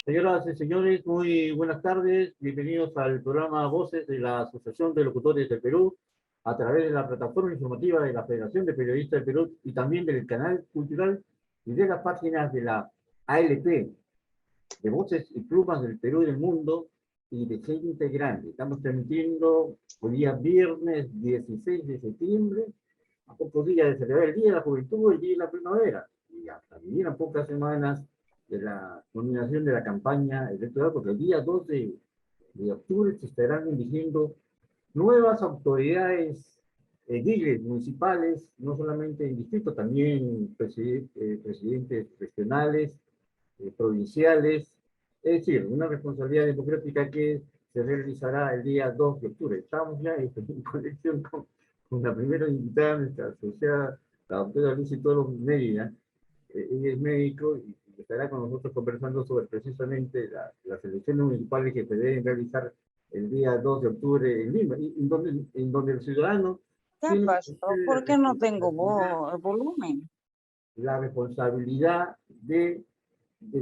Señoras y señores, muy buenas tardes. Bienvenidos al programa Voces de la Asociación de Locutores del Perú, a través de la plataforma informativa de la Federación de Periodistas del Perú y también del canal cultural y de las páginas de la ALP, de Voces y Plumas del Perú y del Mundo, y de gente grande. Estamos transmitiendo hoy día viernes 16 de septiembre, a pocos días de celebrar el Día de la Juventud, el Día de la Primavera, y hasta también a pocas semanas de la culminación de la campaña electoral, porque el día 2 de octubre se estarán eligiendo nuevas autoridades ediles municipales, no solamente en distritos, también presidentes regionales, provinciales, es decir, una responsabilidad democrática que se realizará el día 2 de octubre. Estamos ya en conexión con la primera invitada, nuestra asociada, la doctora Lucy Toro Mérida. Ella es médico y estará con nosotros conversando sobre precisamente las elecciones municipales que se deben realizar el día 2 de octubre en Lima, y en donde el ciudadano ¿Qué tiene pasó? ¿Por qué no tengo volumen? la responsabilidad de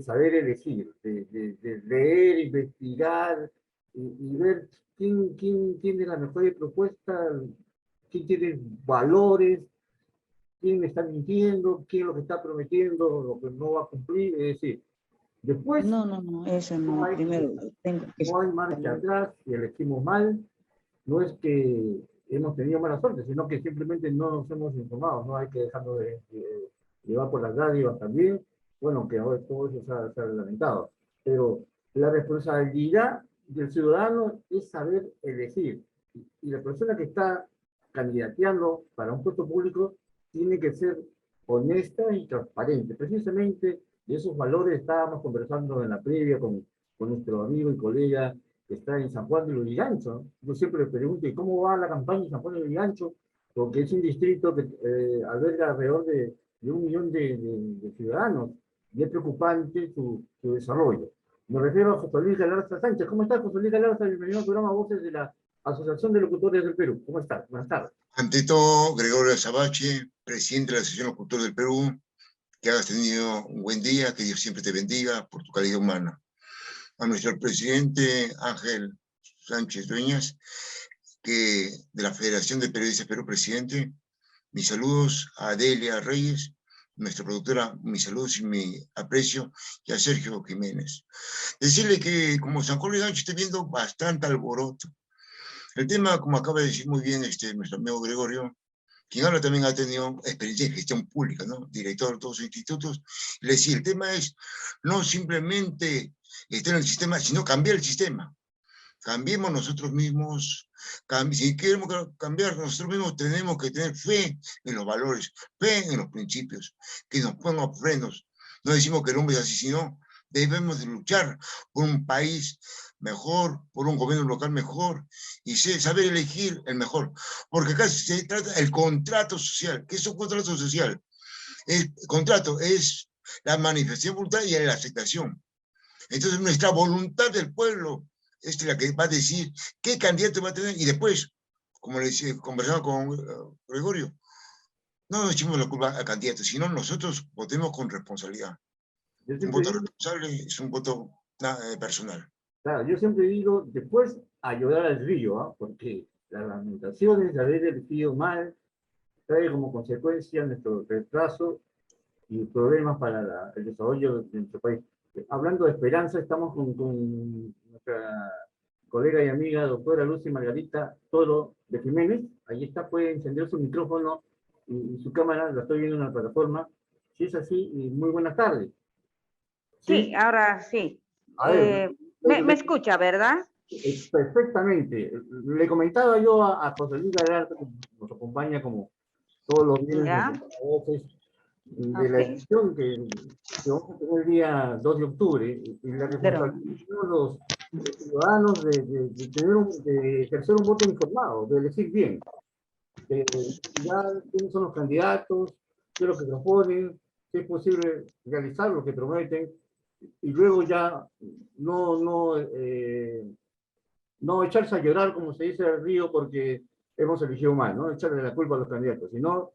saber elegir, de leer, investigar y ver quién tiene la mejor propuesta, quién tiene valores, quién está mintiendo, quién es lo que está prometiendo, lo que no va a cumplir. Es decir, después No, eso no. Primero tengo que no hay marcha atrás y elegimos mal. No es que hemos tenido mala suerte, sino que simplemente no nos hemos informado. No hay que dejarnos de llevar por las dádivas también. Bueno, que ahora todo eso se ha lamentado. Pero la responsabilidad del ciudadano es saber elegir. Y la persona que está candidateando para un puesto público tiene que ser honesta y transparente. Precisamente de esos valores estábamos conversando en la previa con nuestro amigo y colega que está en San Juan de Lurigancho. Yo siempre le pregunto, ¿y cómo va la campaña en San Juan de Lurigancho? Porque es un distrito que alberga alrededor de 1 millón de ciudadanos y es preocupante su desarrollo. Me refiero a José Luis Galarza Sánchez. ¿Cómo estás, José Luis Galarza? Bienvenido al programa Voces de la Asociación de Locutores del Perú. ¿Cómo estás? Buenas tardes. Ante todo, Gregorio Azabache, presidente de la Asociación Locutor del Perú, que hayas tenido un buen día, que Dios siempre te bendiga por tu calidad humana. A nuestro presidente Ángel Sánchez Dueñas, que de la Federación de Periodistas Perú, presidente, mis saludos a Delia Reyes, nuestra productora, mis saludos y mi aprecio, y a Sergio Jiménez. Decirle que como San Juan de Gancho estoy viendo bastante alboroto. El tema, como acaba de decir muy bien nuestro amigo Gregorio, quien ahora también ha tenido experiencia en gestión pública, ¿no? Director de todos los institutos. Le decía, el tema es no simplemente estar en el sistema, sino cambiar el sistema. Cambiemos nosotros mismos. Si queremos cambiar nosotros mismos, tenemos que tener fe en los valores, fe en los principios, que nos pongan frenos. No decimos que el hombre es así, sino debemos de luchar por un país mejor, por un gobierno local mejor, y saber elegir el mejor. Porque acá se trata del contrato social. ¿Qué es un contrato social? El contrato es la manifestación voluntaria y la aceptación. Entonces nuestra voluntad del pueblo es la que va a decir qué candidato va a tener, y después, como le decía, conversaba con Gregorio, no nos echemos la culpa al candidato, sino nosotros votemos con responsabilidad. Un voto responsable es un voto personal. Claro, yo siempre digo, después a llorar al río, ¿eh? Porque las lamentaciones de haber elegido mal trae como consecuencia nuestro retraso y problemas para el desarrollo de nuestro país. Hablando de esperanza, estamos con nuestra colega y amiga doctora Lucy Margarita Toro de Jiménez. Ahí está, puede encender su micrófono y su cámara, la estoy viendo en la plataforma. Si es así, muy buenas tardes. Sí, ahora sí. A ver, Me escucha, ¿verdad? perfectamente. Le comentaba yo a José Luis Galarza, que nos acompaña como todos los viernes de la elección que vamos a tener el día 2 de octubre, y la responsabilidad de los ciudadanos de ejercer un voto informado, de elegir bien, de investigar quiénes son los candidatos, qué es lo que proponen, si es posible realizar lo que prometen, y luego ya no echarse a llorar, como se dice al río, porque hemos elegido mal, no echarle la culpa a los candidatos, sino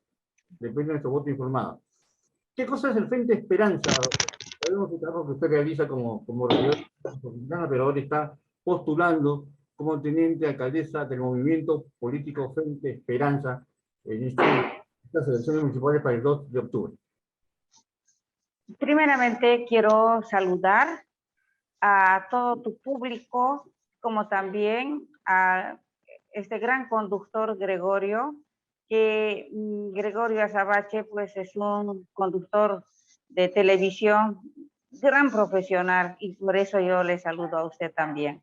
depende de nuestro voto informado. ¿Qué cosa es el Frente Esperanza? sabemos el trabajo que usted realiza como regidora metropolitana, pero ahora está postulando como teniente alcaldesa del movimiento político Frente Esperanza en estas elecciones municipales para el 2 de octubre. Primeramente quiero saludar a todo tu público, como también a este gran conductor Gregorio, que Gregorio Azabache pues es un conductor de televisión, gran profesional, y por eso yo le saludo a usted también.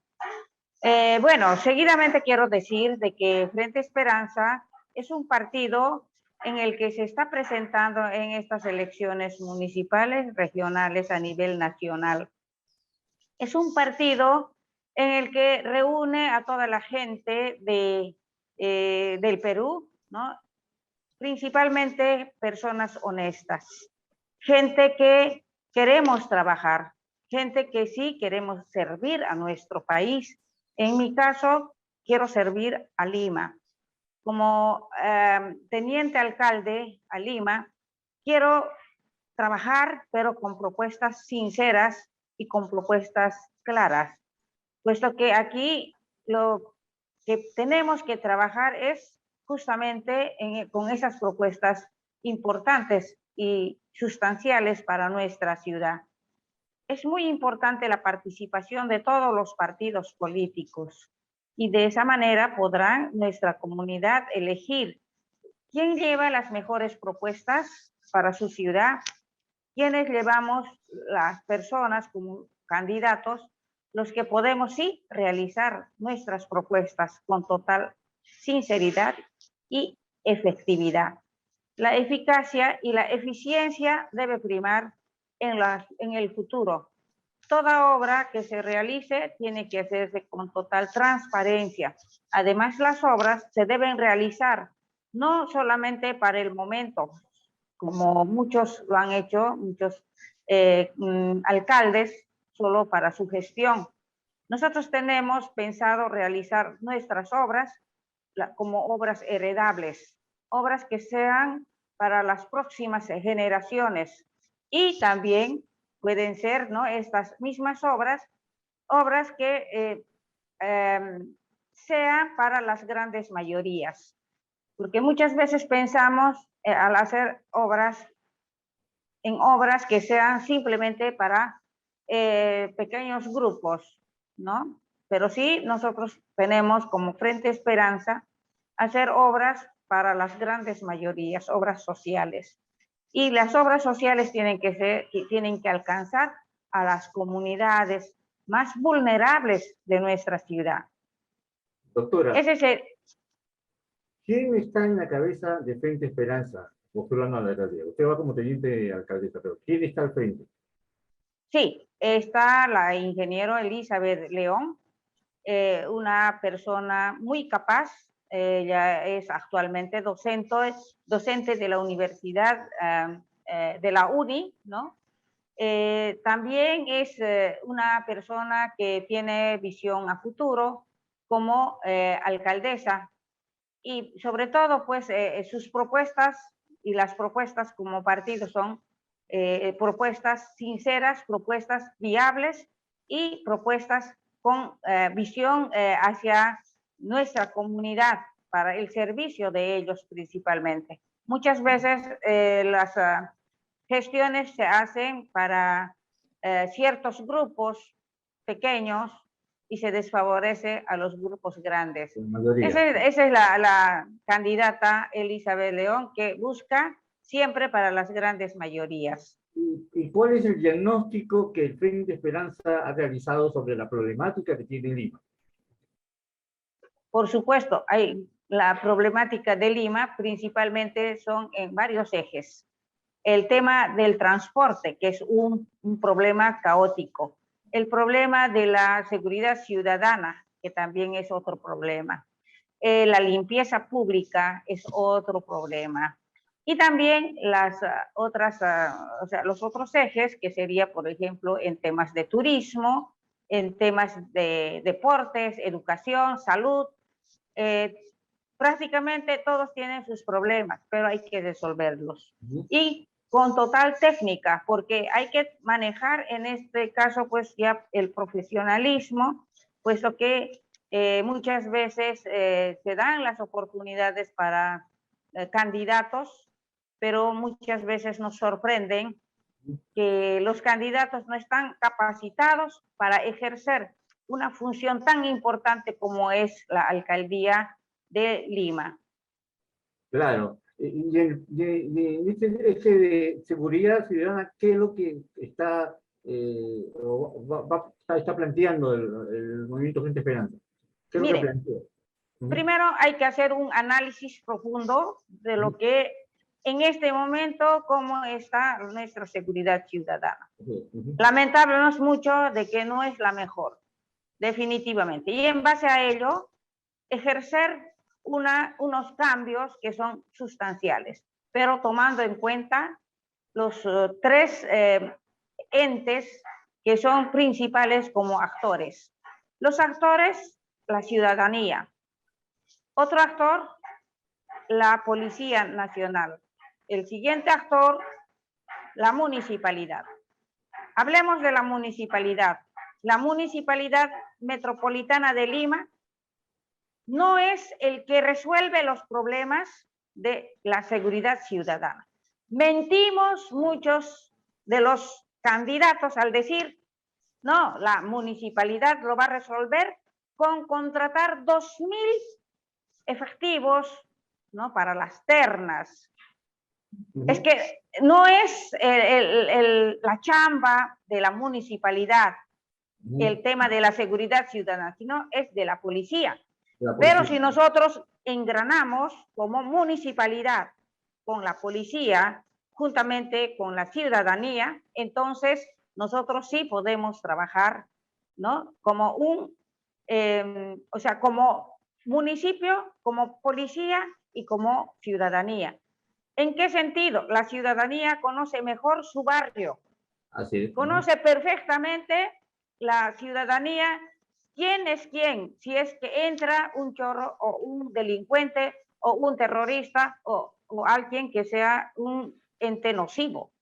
Bueno, seguidamente quiero decir de que Frente Esperanza es un partido en el que se está presentando en estas elecciones municipales, regionales, a nivel nacional. Es un partido en el que reúne a toda la gente del Perú, ¿no? Principalmente personas honestas, gente que queremos trabajar, gente que sí queremos servir a nuestro país. En mi caso, quiero servir a Lima. Como teniente alcalde a Lima, quiero trabajar, pero con propuestas sinceras y con propuestas claras, puesto que aquí lo que tenemos que trabajar es justamente con esas propuestas importantes y sustanciales para nuestra ciudad. Es muy importante la participación de todos los partidos políticos y de esa manera podrá nuestra comunidad elegir quién lleva las mejores propuestas para su ciudad, quiénes llevamos las personas como candidatos, los que podemos sí realizar nuestras propuestas con total sinceridad y efectividad. La eficacia y la eficiencia debe primar en el futuro. Toda obra que se realice tiene que hacerse con total transparencia. Además, las obras se deben realizar no solamente para el momento, como muchos lo han hecho, muchos alcaldes, solo para su gestión. Nosotros tenemos pensado realizar nuestras obras como obras heredables, obras que sean para las próximas generaciones, y también pueden ser, ¿no?, estas mismas obras que sean para las grandes mayorías, porque muchas veces pensamos al hacer obras que sean simplemente para pequeños grupos, ¿no? Pero sí, nosotros tenemos como Frente Esperanza hacer obras para las grandes mayorías, obras sociales. Y las obras sociales tienen que alcanzar a las comunidades más vulnerables de nuestra ciudad. Doctora, Ese es ¿quién está en la cabeza de Frente Esperanza? Postulando a la alcaldía. Usted va como teniente alcaldesa, pero ¿quién está al frente? Sí, está la ingeniero Elizabeth León, una persona muy capaz. Ella es actualmente docente de la Universidad de la UNI, ¿no? También es una persona que tiene visión a futuro como alcaldesa, y sobre todo pues sus propuestas y las propuestas como partido son propuestas sinceras, propuestas viables y propuestas con visión hacia nuestra comunidad, para el servicio de ellos principalmente. Muchas veces las gestiones se hacen para ciertos grupos pequeños y se desfavorece a los grupos grandes. Esa es la candidata Elizabeth León, que busca siempre para las grandes mayorías. ¿Y cuál es el diagnóstico que el Frente Esperanza ha realizado sobre la problemática que tiene Lima? Por supuesto, la problemática de Lima principalmente son en varios ejes. El tema del transporte, que es un problema caótico. El problema de la seguridad ciudadana, que también es otro problema. La limpieza pública es otro problema. Y también los otros ejes, que sería, por ejemplo, en temas de turismo, en temas de deportes, educación, salud. Prácticamente todos tienen sus problemas, pero hay que resolverlos. Y con total técnica, porque hay que manejar en este caso pues ya el profesionalismo, puesto que muchas veces se dan las oportunidades para candidatos, pero muchas veces nos sorprenden que los candidatos no están capacitados para ejercer una función tan importante como es la alcaldía de Lima. Claro. Y en este eje de seguridad ciudadana, ¿qué es lo que está, está planteando el Movimiento Frente Esperanza? ¿Qué es lo que Mire, plantea? primero hay que hacer un análisis profundo de lo que en este momento, cómo está nuestra seguridad ciudadana. Lamentablemente mucho de que no es la mejor, definitivamente. Y en base a ello, ejercer unos cambios que son sustanciales, pero tomando en cuenta los tres entes que son principales como actores. Los actores, la ciudadanía. Otro actor, la Policía Nacional. El siguiente actor, la municipalidad. Hablemos de la municipalidad. La Municipalidad Metropolitana de Lima no es el que resuelve los problemas de la seguridad ciudadana. Mentimos muchos de los candidatos al decir, no, la municipalidad lo va a resolver con contratar 2.000 efectivos, ¿no?, para las ternas. Es que no es la chamba de la municipalidad, el tema de la seguridad ciudadana, sino es de la policía. Pero si nosotros engranamos como municipalidad con la policía, juntamente con la ciudadanía, entonces nosotros sí podemos trabajar, ¿no?, como o sea, como municipio, como policía y como ciudadanía. ¿En qué sentido? La ciudadanía conoce mejor su barrio. Así es. Conoce perfectamente la ciudadanía quién es quién, si es que entra un chorro o un delincuente o un terrorista o alguien que sea un ente nocivo.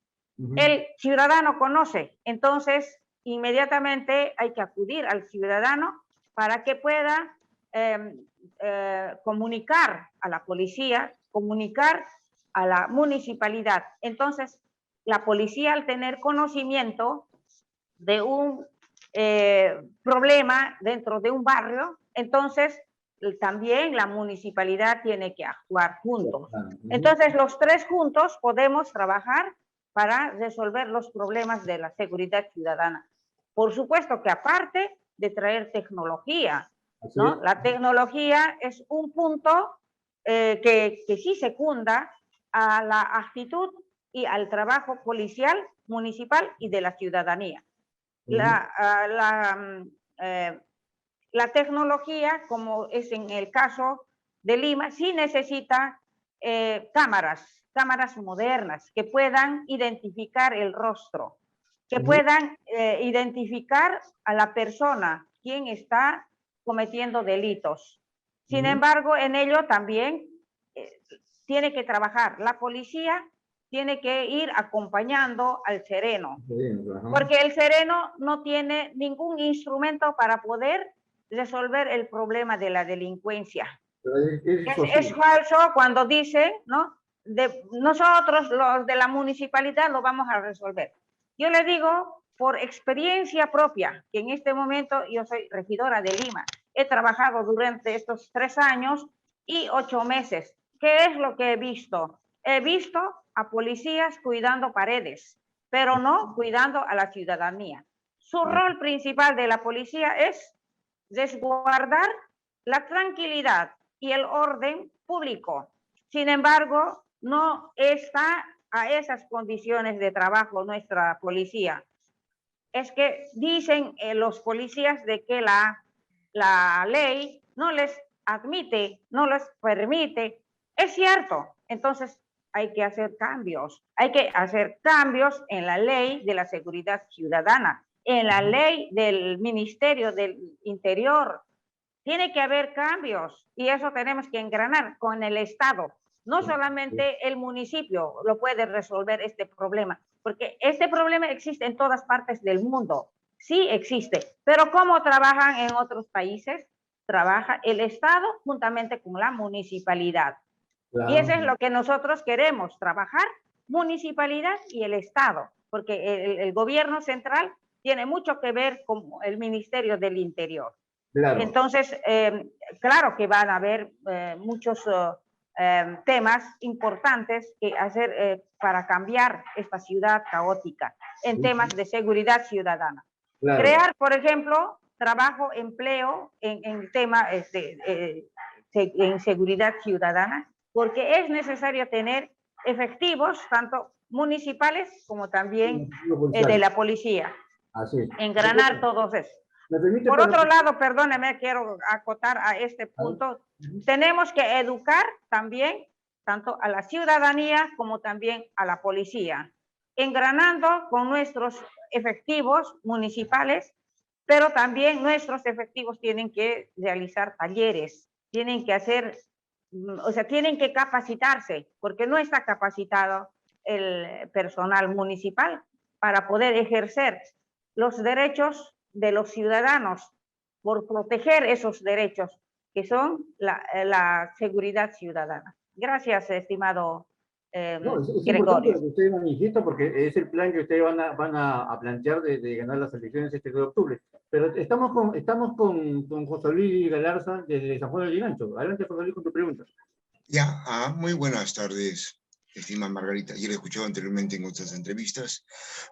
El ciudadano conoce, entonces inmediatamente hay que acudir al ciudadano para que pueda comunicar a la policía, comunicar a la municipalidad. Entonces, la policía, al tener conocimiento de un problema dentro de un barrio, entonces también la municipalidad tiene que actuar juntos. Entonces, los tres juntos podemos trabajar para resolver los problemas de la seguridad ciudadana. Por supuesto que aparte de traer tecnología, ¿no? La tecnología es un punto que sí secunda a la actitud y al trabajo policial, municipal y de la ciudadanía. La tecnología, como es en el caso de Lima, sí necesita cámaras modernas que puedan identificar el rostro, que puedan identificar a la persona, quien está cometiendo delitos. Sin embargo, en ello también tiene que trabajar la policía, tiene que ir acompañando al sereno, porque el sereno no tiene ningún instrumento para poder resolver el problema de la delincuencia. Es falso cuando dicen, ¿no?, nosotros los de la municipalidad lo vamos a resolver. Yo le digo por experiencia propia, que en este momento yo soy regidora de Lima, he trabajado durante estos 3 años y 8 meses. ¿Qué es lo que he visto? He visto a policías cuidando paredes, pero no cuidando a la ciudadanía. Su rol principal de la policía es resguardar la tranquilidad y el orden público. Sin embargo, no está a esas condiciones de trabajo nuestra policía. Es que dicen los policías de que la ley no les admite, no les permite. Es cierto. Entonces, hay que hacer cambios. Hay que hacer cambios en la ley de la seguridad ciudadana, en la ley del Ministerio del Interior. Tiene que haber cambios y eso tenemos que engranar con el Estado. No solamente el municipio lo puede resolver este problema, porque este problema existe en todas partes del mundo. Sí existe, pero ¿cómo trabajan en otros países? Trabaja el Estado juntamente con la municipalidad. Claro. Y eso es lo que nosotros queremos, trabajar municipalidad y el Estado, porque el gobierno central tiene mucho que ver con el Ministerio del Interior. Claro. Entonces, claro que van a haber muchos temas importantes que hacer para cambiar esta ciudad caótica en temas de seguridad ciudadana. Claro. Crear, por ejemplo, trabajo, empleo en tema en seguridad ciudadana, porque es necesario tener efectivos, tanto municipales como también de la policía. Así es. Engranar todos esos. Por otro lado, perdóneme, quiero acotar a este punto, tenemos que educar también tanto a la ciudadanía como también a la policía, engranando con nuestros efectivos municipales, pero también nuestros efectivos tienen que realizar talleres, tienen que hacer, o sea, tienen que capacitarse, porque no está capacitado el personal municipal para poder ejercer los derechos de los ciudadanos, por proteger esos derechos que son la seguridad ciudadana. Gracias, estimado No, es importante Gregorio. lo que ustedes manifiestan porque es el plan que ustedes van a plantear de ganar las elecciones este 2 de octubre. Pero estamos con José Luis Galarza desde San Juan del Lurigancho. Adelante, José Luis, con tu pregunta. Ya, muy buenas tardes, estimada Margarita. Ya la he escuchado anteriormente en otras entrevistas,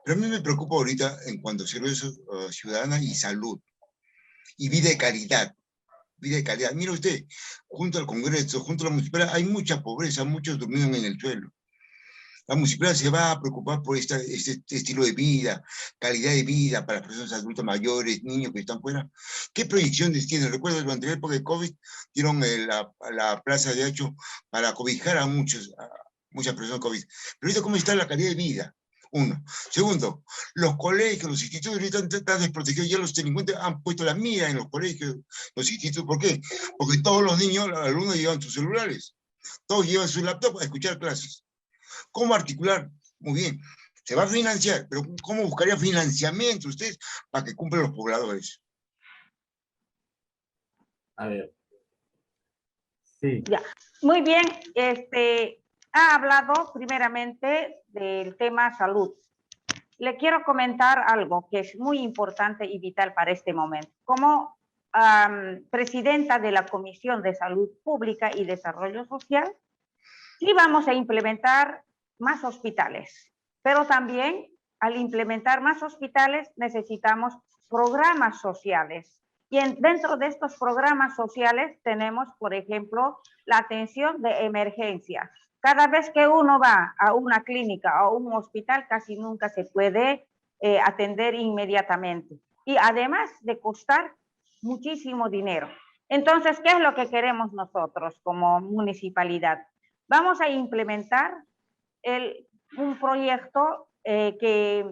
pero a mí me preocupa ahorita en cuanto a servicios ciudadanos y salud y vida de calidad. Vida de calidad. Mire usted, junto al Congreso, junto a la municipalidad, hay mucha pobreza, muchos durmieron en el suelo. La municipalidad se va a preocupar por este estilo de vida, calidad de vida para las personas adultas mayores, niños que están fuera. ¿Qué proyecciones tienen? Recuerdo durante la época de COVID, dieron la plaza de hecho para cobijar a muchas personas COVID. Pero ahorita, ¿cómo está la calidad de vida? Uno. Segundo, los colegios, los institutos ahorita están desprotegidos. Ya los delincuentes han puesto la mira en los colegios, los institutos. ¿Por qué? Porque todos los niños, los alumnos llevan sus celulares. Todos llevan su laptop a escuchar clases. ¿Cómo articular? Muy bien, se va a financiar, pero ¿cómo buscaría financiamiento ustedes para que cumplan los pobladores? A ver. Sí. Ya. Muy bien, ha hablado primeramente del tema salud. Le quiero comentar algo que es muy importante y vital para este momento. Como presidenta de la Comisión de Salud Pública y Desarrollo Social, sí vamos a implementar más hospitales, pero también al implementar más hospitales necesitamos programas sociales. Y dentro de estos programas sociales tenemos, por ejemplo, la atención de emergencia. Cada vez que uno va a una clínica o un hospital, casi nunca se puede atender inmediatamente. Y además de costar muchísimo dinero. Entonces, ¿qué es lo que queremos nosotros como municipalidad? Vamos a implementar un proyecto que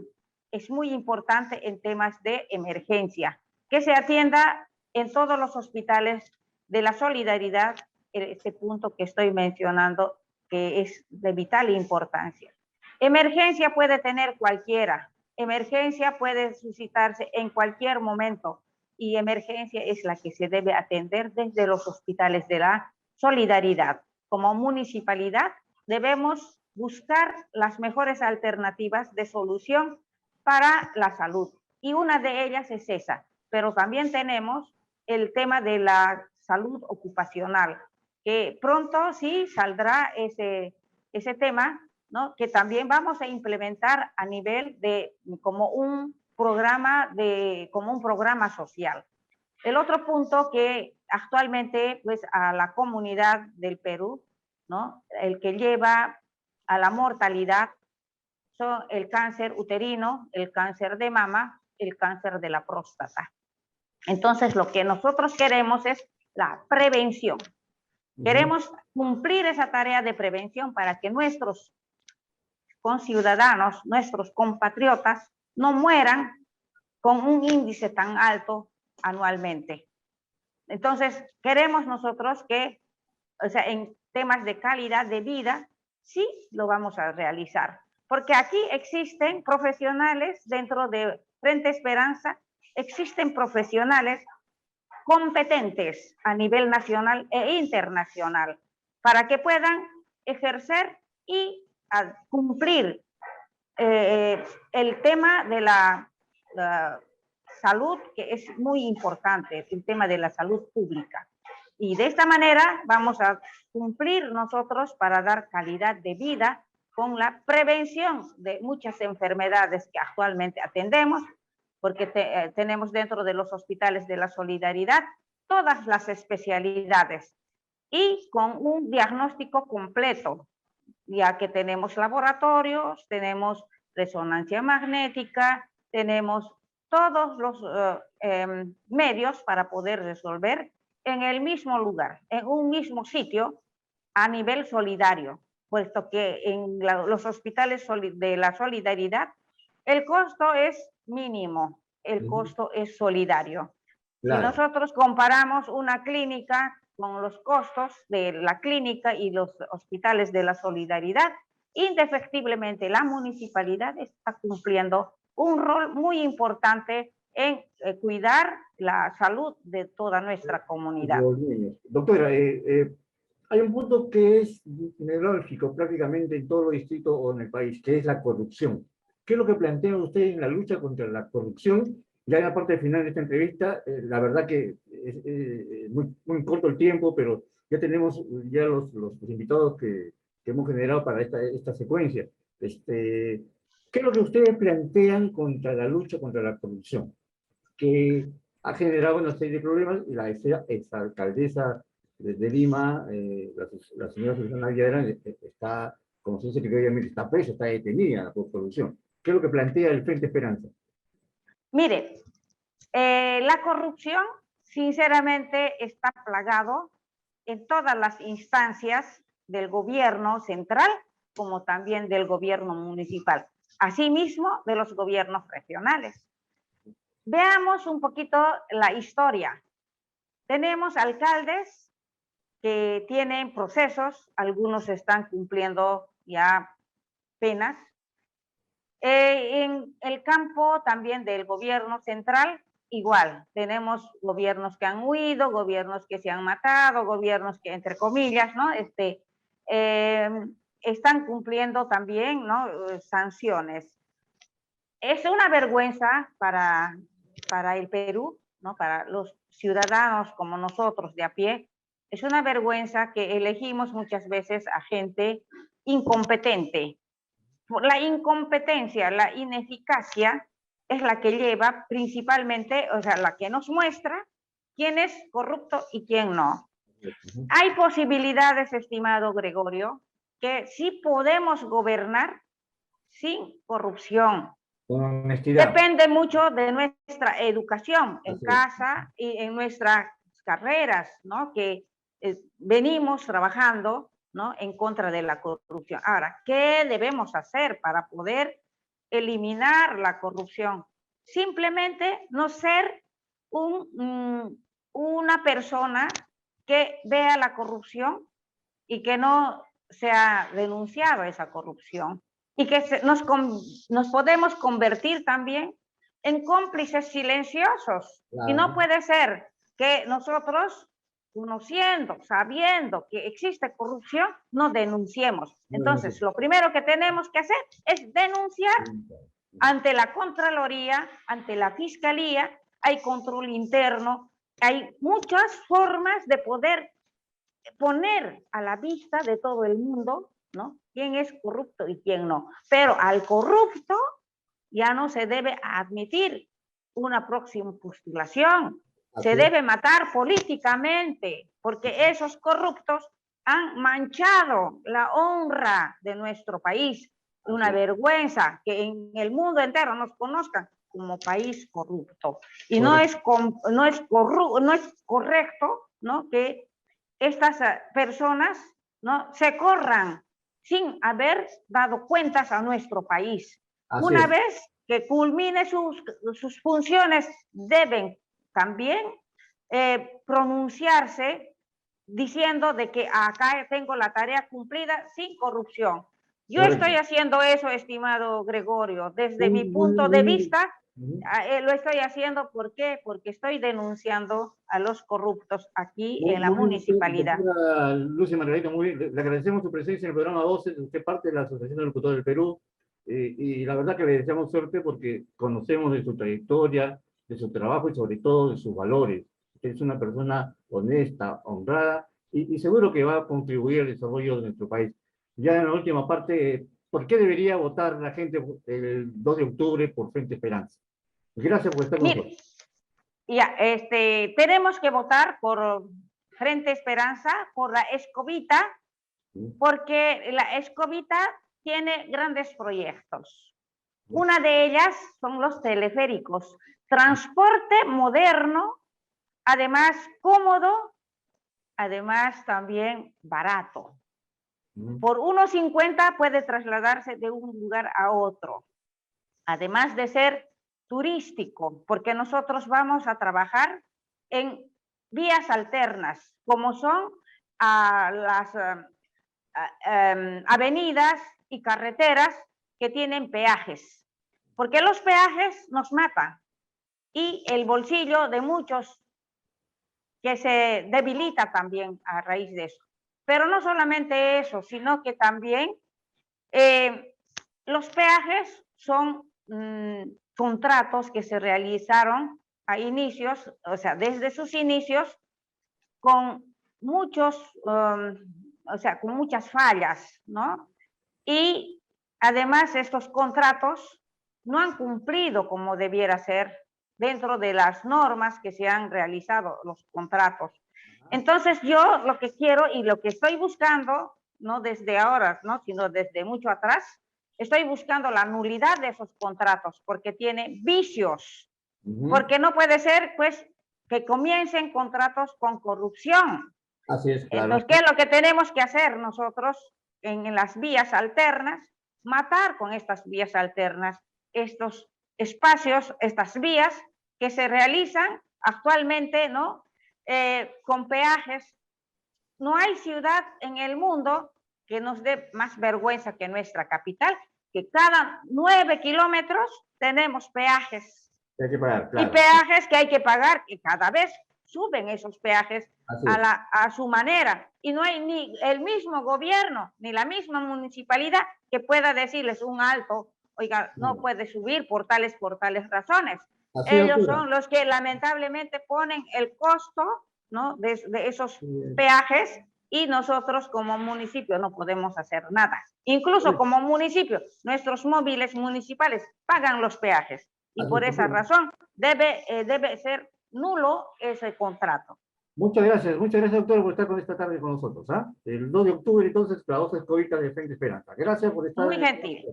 es muy importante en temas de emergencia, que se atienda en todos los hospitales de la solidaridad, este punto que estoy mencionando, que es de vital importancia. Emergencia puede tener cualquiera, emergencia puede suscitarse en cualquier momento y emergencia es la que se debe atender desde los hospitales de la solidaridad. Como municipalidad debemos buscar las mejores alternativas de solución para la salud y una de ellas es esa, pero también tenemos el tema de la salud ocupacional, que pronto sí saldrá ese tema, ¿no? Que también vamos a implementar a nivel de como un programa social. El otro punto que actualmente pues a la comunidad del Perú, ¿no? El que lleva a la mortalidad son el cáncer uterino, el cáncer de mama, el cáncer de la próstata. Entonces, lo que nosotros queremos es la prevención. Queremos cumplir esa tarea de prevención para que nuestros conciudadanos, nuestros compatriotas, no mueran con un índice tan alto anualmente. Entonces, queremos nosotros que, o sea, en temas de calidad de vida, sí lo vamos a realizar. Porque aquí existen profesionales dentro de Frente Esperanza, existen profesionales competentes a nivel nacional e internacional para que puedan ejercer y cumplir el tema de la salud, que es muy importante, el tema de la salud pública. Y de esta manera vamos a cumplir nosotros para dar calidad de vida con la prevención de muchas enfermedades que actualmente atendemos, porque tenemos dentro de los hospitales de la Solidaridad todas las especialidades y con un diagnóstico completo, ya que tenemos laboratorios, tenemos resonancia magnética, tenemos todos los medios para poder resolver en el mismo lugar, en un mismo sitio, a nivel solidario, puesto que en los hospitales de la Solidaridad el costo es mínimo, el costo es solidario. Claro. Si nosotros comparamos una clínica con los costos de la clínica y los hospitales de la Solidaridad, indefectiblemente la municipalidad está cumpliendo un rol muy importante en cuidar la salud de toda nuestra comunidad. Doctora, hay un punto que es neurálgico prácticamente en todo el distrito o en el país, que es la corrupción. ¿Qué es lo que plantea usted en la lucha contra la corrupción? Ya en la parte final de esta entrevista, la verdad que es muy corto el tiempo, pero ya tenemos ya los invitados que hemos generado para esta secuencia. ¿Qué es lo que ustedes plantean contra la lucha contra la corrupción? Que ha generado una serie de problemas, y la exalcaldesa de Lima, la señora Susana Villarán, está, como se dice que está presa, está detenida por corrupción. ¿Qué es lo que plantea el Frente Esperanza? Mire, la corrupción, sinceramente, está plagado en todas las instancias del gobierno central, como también del gobierno municipal, asimismo de los gobiernos regionales. Veamos un poquito la historia. Tenemos alcaldes que tienen procesos, algunos están cumpliendo ya penas. En el campo también del gobierno central, igual, tenemos gobiernos que han huido, gobiernos que se han matado, gobiernos que, entre comillas, ¿no? Están cumpliendo también, ¿no? Sanciones. Es una vergüenza para el Perú, ¿no? Para los ciudadanos como nosotros de a pie, es una vergüenza que elegimos muchas veces a gente incompetente. La incompetencia, la ineficacia es la que lleva principalmente, o sea, la que nos muestra quién es corrupto y quién no. Hay posibilidades, estimado Gregorio, que sí podemos gobernar sin corrupción. Con honestidad. Depende mucho de nuestra educación en casa y en nuestras carreras, ¿no? Que venimos trabajando, ¿no? En contra de la corrupción. Ahora, ¿qué debemos hacer para poder eliminar la corrupción? Simplemente no ser una persona que vea la corrupción y que no sea denunciado esa corrupción. Y que nos podemos convertir también en cómplices silenciosos. Claro. Y no puede ser que nosotros, conociendo, sabiendo que existe corrupción, no denunciemos. Entonces, lo primero que tenemos que hacer es denunciar ante la Contraloría, ante la Fiscalía. Hay control interno, hay muchas formas de poder poner a la vista de todo el mundo, ¿no? Quién es corrupto y quién no. Pero al corrupto ya no se debe admitir una próxima postulación. Se debe matar políticamente, porque esos corruptos han manchado la honra de nuestro país. Una vergüenza que en el mundo entero nos conozcan como país corrupto. Y no es correcto, ¿no? Que estas personas, ¿no? Se corran sin haber dado cuentas a nuestro país. Una vez que culmine sus funciones, deben también pronunciarse diciendo de que acá tengo la tarea cumplida sin corrupción. Yo Correcto. estoy haciendo eso, estimado Gregorio, desde mi punto de vista. Lo estoy haciendo, ¿por qué? Porque estoy denunciando a los corruptos aquí en la municipalidad. Doctora Lucia Margarita, muy bien. Le agradecemos su presencia en el programa Voces. Usted parte de la Asociación de Locutores del Perú. Y la verdad que le deseamos suerte porque conocemos de su trayectoria, de su trabajo y sobre todo de sus valores. Usted es una persona honesta, honrada y seguro que va a contribuir al desarrollo de nuestro país. Ya en la última parte, ¿por qué debería votar la gente el 2 de octubre por Frente Esperanza? Gracias por estar con nosotros. Ya, tenemos que votar por Frente Esperanza, por la Escobita, porque la Escobita tiene grandes proyectos. Una de ellas son los teleféricos. Transporte moderno, además cómodo, además también barato. Por 1.50 puede trasladarse de un lugar a otro. Además de ser turístico, porque nosotros vamos a trabajar en vías alternas, como son las avenidas y carreteras que tienen peajes, porque los peajes nos matan y el bolsillo de muchos que se debilita también a raíz de eso. Pero no solamente eso, sino que también los peajes son contratos que se realizaron a inicios, o sea, desde sus inicios, con muchos, o sea, con muchas fallas, ¿no? Y además estos contratos no han cumplido como debiera ser dentro de las normas que se han realizado los contratos. Entonces yo lo que quiero y lo que estoy buscando, no desde ahora, ¿no? Sino desde mucho atrás, estoy buscando la nulidad de esos contratos porque tiene vicios. Porque no puede ser, pues, que comiencen contratos con corrupción. Así es, claro. Entonces, ¿qué es lo que tenemos que hacer nosotros en las vías alternas? Matar con estas vías alternas estos espacios, estas vías que se realizan actualmente, ¿no? Con peajes. No hay ciudad en el mundo que nos dé más vergüenza que nuestra capital, que cada 9 kilómetros tenemos peajes. Hay que pagar, claro. Y peajes que hay que pagar, y cada vez suben esos peajes a su manera. Y no hay ni el mismo gobierno, ni la misma municipalidad que pueda decirles un alto, oiga, no puede subir por tales razones. Ellos son los que lamentablemente ponen el costo, ¿no? de esos peajes, y nosotros como municipio no podemos hacer nada. Incluso como municipio, nuestros móviles municipales pagan los peajes. Y por esa razón debe ser nulo ese contrato. Muchas gracias, doctor, por estar con esta tarde con nosotros. El 2 de octubre, entonces, la voz escobita de Frente Esperanza. Gracias por estar. Muy gentil.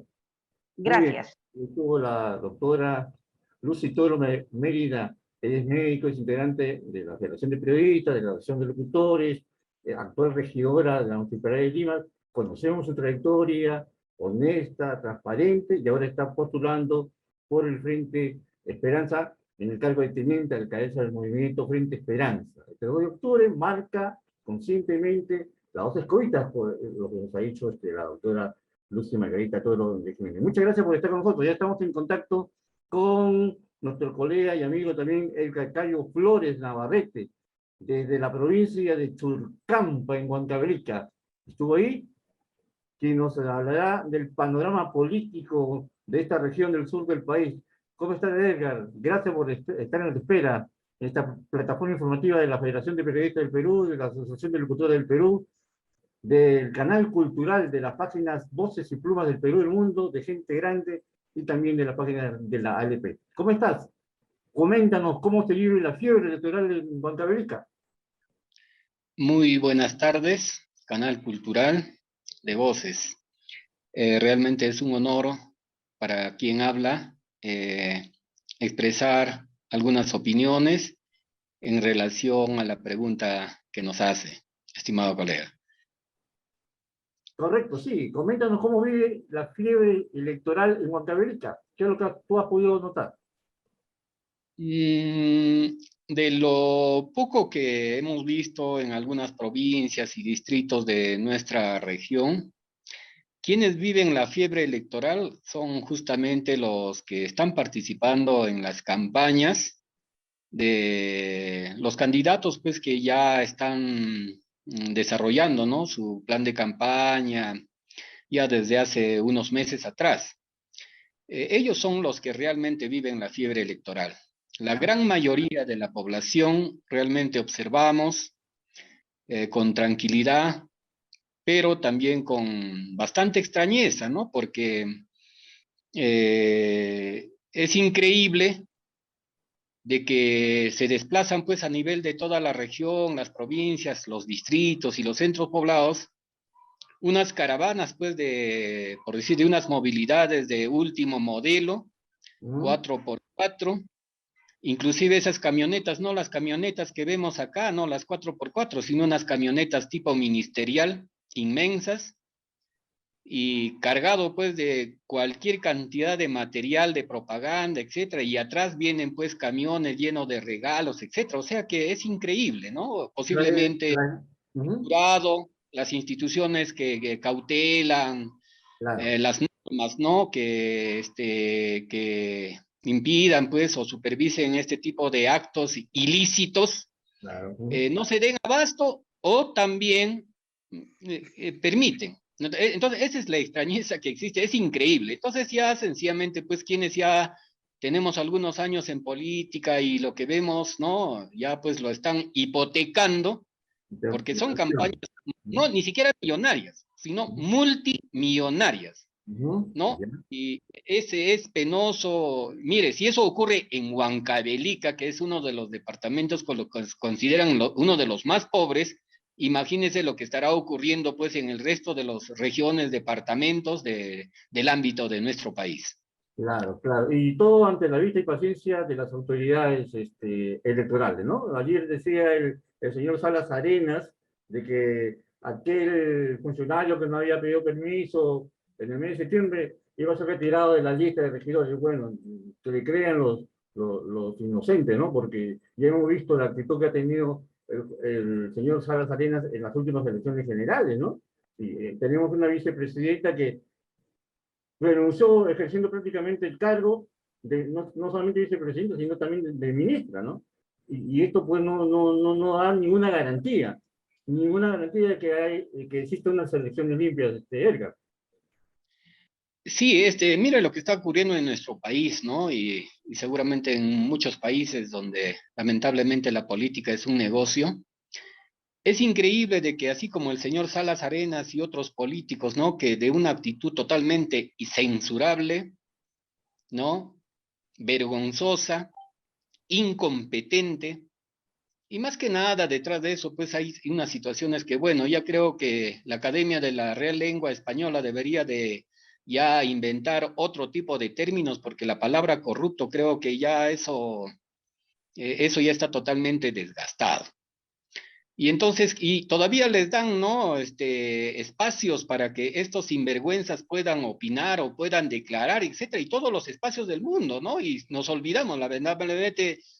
Gracias. Estuvo la doctora Lucy Toro Mérida. Ella es médico, es integrante de la Federación de Periodistas, de la Asociación de Locutores, actual regidora de la Municipalidad de Lima. Conocemos su trayectoria, honesta, transparente, y ahora está postulando por el Frente Esperanza en el cargo de teniente alcaldesa del movimiento Frente Esperanza. Este 2 de octubre marca conscientemente la voz escobita, por lo que nos ha dicho la doctora Lucia Margarita Toro de Jiménez. Muchas gracias por estar con nosotros. Ya estamos en contacto con nuestro colega y amigo también, el Cayo Flores Navarrete, desde la provincia de Churcampa, en Huancavelica. Estuvo ahí, quien nos hablará del panorama político de esta región del sur del país. ¿Cómo está, Edgar? Gracias por estar en la espera en esta plataforma informativa de la Federación de Periodistas del Perú, de la Asociación de Locutores del Perú, del canal cultural de las páginas Voces y Plumas del Perú y del Mundo, de Gente Grande, y también de la página de la ALP. ¿Cómo estás? Coméntanos cómo se vive la fiebre electoral en Huancavelica. Muy buenas tardes, canal cultural de Voces. Realmente es un honor para quien habla expresar algunas opiniones en relación a la pregunta que nos hace, estimado colega. Correcto, sí. Coméntanos cómo vive la fiebre electoral en Huancavelica. ¿Qué es lo que tú has podido notar? de lo poco que hemos visto en algunas provincias y distritos de nuestra región, quienes viven la fiebre electoral son justamente los que están participando en las campañas de los candidatos, pues que ya están desarrollando, ¿no? Su plan de campaña ya desde hace unos meses atrás. Ellos son los que realmente viven la fiebre electoral. La gran mayoría de la población realmente observamos con tranquilidad, pero también con bastante extrañeza, ¿no? Porque es increíble de que se desplazan pues a nivel de toda la región, las provincias, los distritos y los centros poblados, unas caravanas pues de, por decir, de unas movilidades de último modelo, 4x4, inclusive esas camionetas, no las camionetas que vemos acá, no las 4x4, sino unas camionetas tipo ministerial, inmensas, y cargado pues de cualquier cantidad de material de propaganda, etcétera, y atrás vienen pues camiones llenos de regalos, etcétera, o sea que es increíble, ¿no? Posiblemente jurado, las instituciones que cautelan, Claro. las normas, ¿no? Que impidan pues o supervisen este tipo de actos ilícitos, Claro. no se den abasto o también permiten. Entonces, esa es la extrañeza que existe, es increíble. Entonces ya sencillamente, pues quienes ya tenemos algunos años en política y lo que vemos, ¿no? Ya pues lo están hipotecando, porque son campañas, no, ni siquiera millonarias, sino multimillonarias, ¿no? Ya. Y ese es penoso. Mire, si eso ocurre en Huancavelica, que es uno de los departamentos con lo que consideran uno de los más pobres, imagínese lo que estará ocurriendo pues en el resto de las regiones, departamentos del ámbito de nuestro país. Claro, claro. Y todo ante la vista y paciencia de las autoridades electorales, ¿no? Ayer decía el señor Salas Arenas de que aquel funcionario que no había pedido permiso en el mes de septiembre iba a ser retirado de la lista de regidores. Bueno, que le crean los inocentes, ¿no? Porque ya hemos visto la actitud que ha tenido el señor Salas Arenas en las últimas elecciones generales, ¿no? Y tenemos una vicepresidenta que renunció ejerciendo prácticamente el cargo de no solamente vicepresidenta, sino también de ministra, ¿no? Y esto pues no da ninguna garantía de que exista unas elecciones limpias, Edgar. Sí, mira lo que está ocurriendo en nuestro país, ¿no? Y seguramente en muchos países donde lamentablemente la política es un negocio. Es increíble de que así como el señor Salas Arenas y otros políticos, ¿no? Que de una actitud totalmente censurable, ¿no? Vergonzosa, incompetente, y más que nada detrás de eso, pues hay unas situaciones que, bueno, ya creo que la Academia de la Real Lengua Española debería de ya inventar otro tipo de términos, porque la palabra corrupto creo que ya eso ya está totalmente desgastado. Y entonces, y todavía les dan, ¿no? Espacios para que estos sinvergüenzas puedan opinar o puedan declarar, etcétera, y todos los espacios del mundo, ¿no? Y nos olvidamos, la verdad,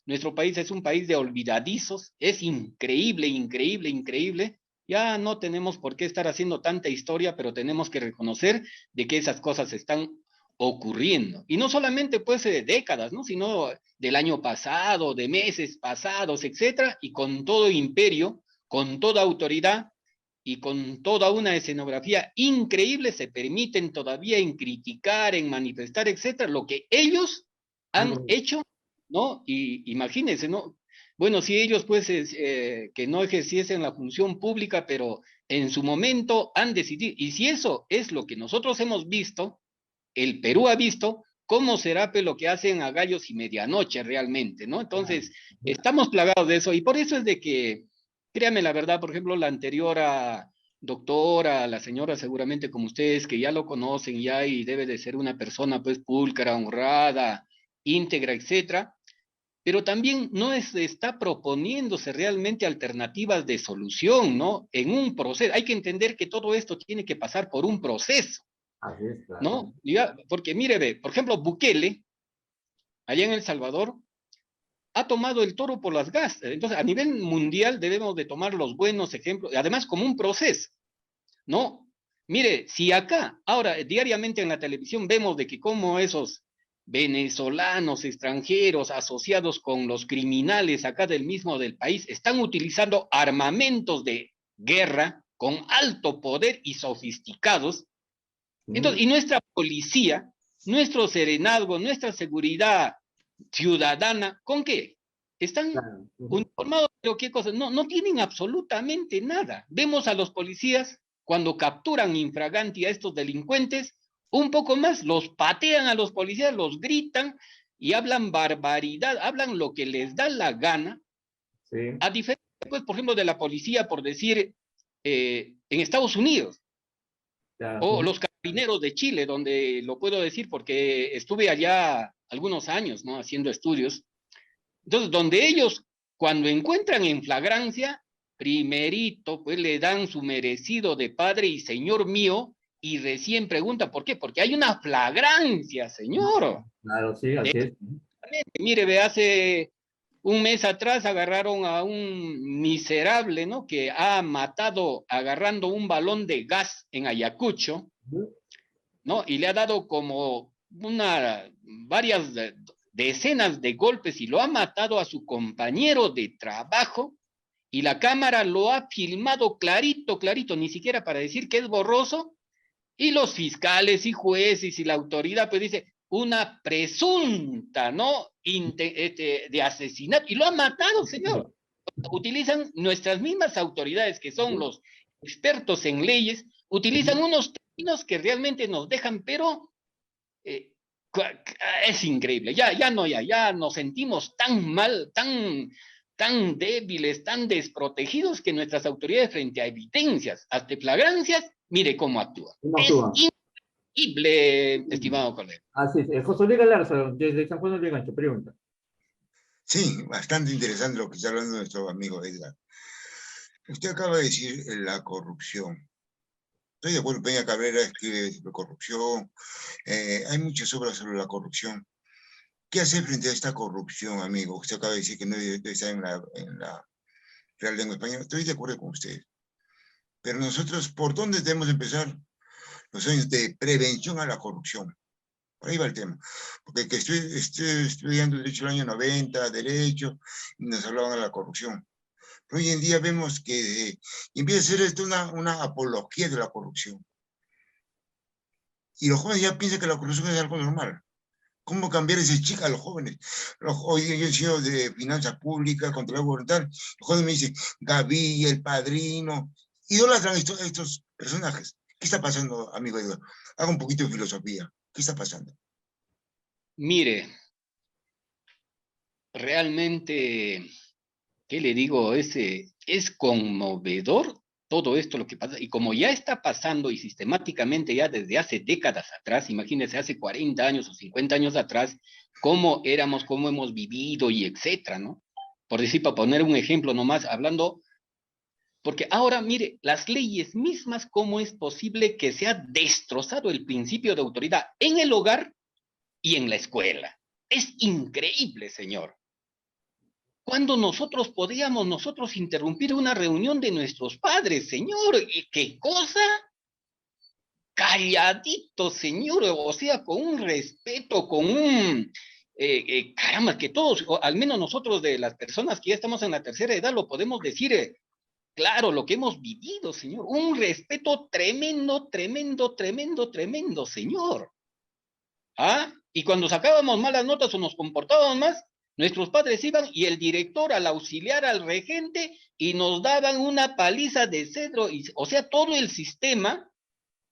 nuestro país es un país de olvidadizos, es increíble, increíble, increíble. Ya no tenemos por qué estar haciendo tanta historia, pero tenemos que reconocer de que esas cosas están ocurriendo. Y no solamente pues de décadas, ¿no? Sino del año pasado, de meses pasados, etcétera, y con todo imperio, con toda autoridad y con toda una escenografía increíble se permiten todavía en criticar, en manifestar, etcétera, lo que ellos han hecho, ¿no? Y imagínense, ¿no? Bueno, si ellos pues que no ejerciesen la función pública, pero en su momento han decidido, y si eso es lo que nosotros hemos visto, el Perú ha visto, cómo será pues, lo que hacen a gallos y medianoche realmente, ¿no? Entonces, estamos plagados de eso, y por eso es de que créame la verdad, por ejemplo, la anterior doctora, la señora seguramente como ustedes, que ya lo conocen ya y debe de ser una persona pues pulcra, honrada, íntegra, etcétera, pero también no está proponiéndose realmente alternativas de solución, ¿no? En un proceso. Hay que entender que todo esto tiene que pasar por un proceso, Así es, claro. ¿no? Porque mire, ve, por ejemplo, Bukele, allá en El Salvador, ha tomado el toro por las astas. Entonces, a nivel mundial debemos de tomar los buenos ejemplos, además como un proceso, ¿no? Mire, si acá, ahora, diariamente en la televisión vemos de que como esos venezolanos extranjeros asociados con los criminales acá del país están utilizando armamentos de guerra con alto poder y sofisticados. Entonces, y nuestra policía, nuestro serenazgo, nuestra seguridad ciudadana, ¿con qué? Están uniformados, pero qué cosa, no tienen absolutamente nada. Vemos a los policías cuando capturan infraganti a estos delincuentes, un poco más, los patean a los policías, los gritan y hablan barbaridad, hablan lo que les da la gana, Sí. a diferencia, pues, por ejemplo, de la policía, por decir, en Estados Unidos, o los carabineros de Chile, donde lo puedo decir porque estuve allá algunos años, ¿no? Haciendo estudios. Entonces, donde ellos, cuando encuentran en flagrancia, primerito, pues le dan su merecido de padre y señor mío, y recién pregunta, ¿por qué? Porque hay una flagrancia, señor. Claro, sí, así es. Mire, ve, hace un mes atrás agarraron a un miserable, ¿no? Que ha matado agarrando un balón de gas en Ayacucho, ¿no? Y le ha dado como varias decenas de golpes y lo ha matado a su compañero de trabajo y la cámara lo ha filmado clarito, clarito, ni siquiera para decir que es borroso, y los fiscales y jueces y la autoridad pues dice, una presunta, ¿no? De asesinato, y lo ha matado, señor. Utilizan nuestras mismas autoridades, que son los expertos en leyes, utilizan unos términos que realmente nos dejan, pero es increíble, ya nos sentimos tan mal, tan débiles, tan desprotegidos que nuestras autoridades frente a evidencias, hasta flagrancias, mire cómo actúan. Es increíble, estimado colega. Así es. José Luis Galarza, desde San Juan del Gancho, pregunta. Sí, bastante interesante lo que está hablando nuestro amigo Edgar. Usted acaba de decir la corrupción. Estoy de acuerdo, Peña Cabrera escribe sobre corrupción, hay muchas obras sobre la corrupción. ¿Qué hacer frente a esta corrupción, amigo? Usted acaba de decir que no debe estar en la Real Lengua Española. Estoy de acuerdo con usted. Pero nosotros, ¿por dónde debemos empezar los años de prevención a la corrupción? Por ahí va el tema. Porque que estoy estudiando Derecho el año 90, Derecho, y nos hablaban de la corrupción. Pero hoy en día vemos que empieza a ser esto una apología de la corrupción. Y los jóvenes ya piensan que la corrupción es algo normal. ¿Cómo cambiar ese chip a los jóvenes? Hoy yo he sido de finanzas públicas, control gubernamental. Los jóvenes me dicen, Gaviria, El Padrino, idolatran estos personajes. ¿Qué está pasando, amigo Eduardo? Haga un poquito de filosofía. ¿Qué está pasando? Mire, realmente, ¿qué le digo? Es conmovedor todo esto lo que pasa. Y como ya está pasando y sistemáticamente ya desde hace décadas atrás, imagínense hace 40 años o 50 años atrás, cómo éramos, cómo hemos vivido y etcétera, ¿no? Por decir, para poner un ejemplo nomás, hablando, porque ahora, mire, las leyes mismas, cómo es posible que se ha destrozado el principio de autoridad en el hogar y en la escuela. Es increíble, señor. Cuando nosotros podíamos interrumpir una reunión de nuestros padres, señor, ¿y qué cosa? Calladito, señor, o sea, con un respeto, con un... caramba, que todos, o al menos nosotros de las personas que ya estamos en la tercera edad, lo podemos decir, claro, lo que hemos vivido, señor, un respeto tremendo, tremendo, tremendo, tremendo, señor. ¿Ah? Y cuando sacábamos malas notas o nos comportábamos más, nuestros padres iban y el director al auxiliar al regente y nos daban una paliza de cedro, o sea, todo el sistema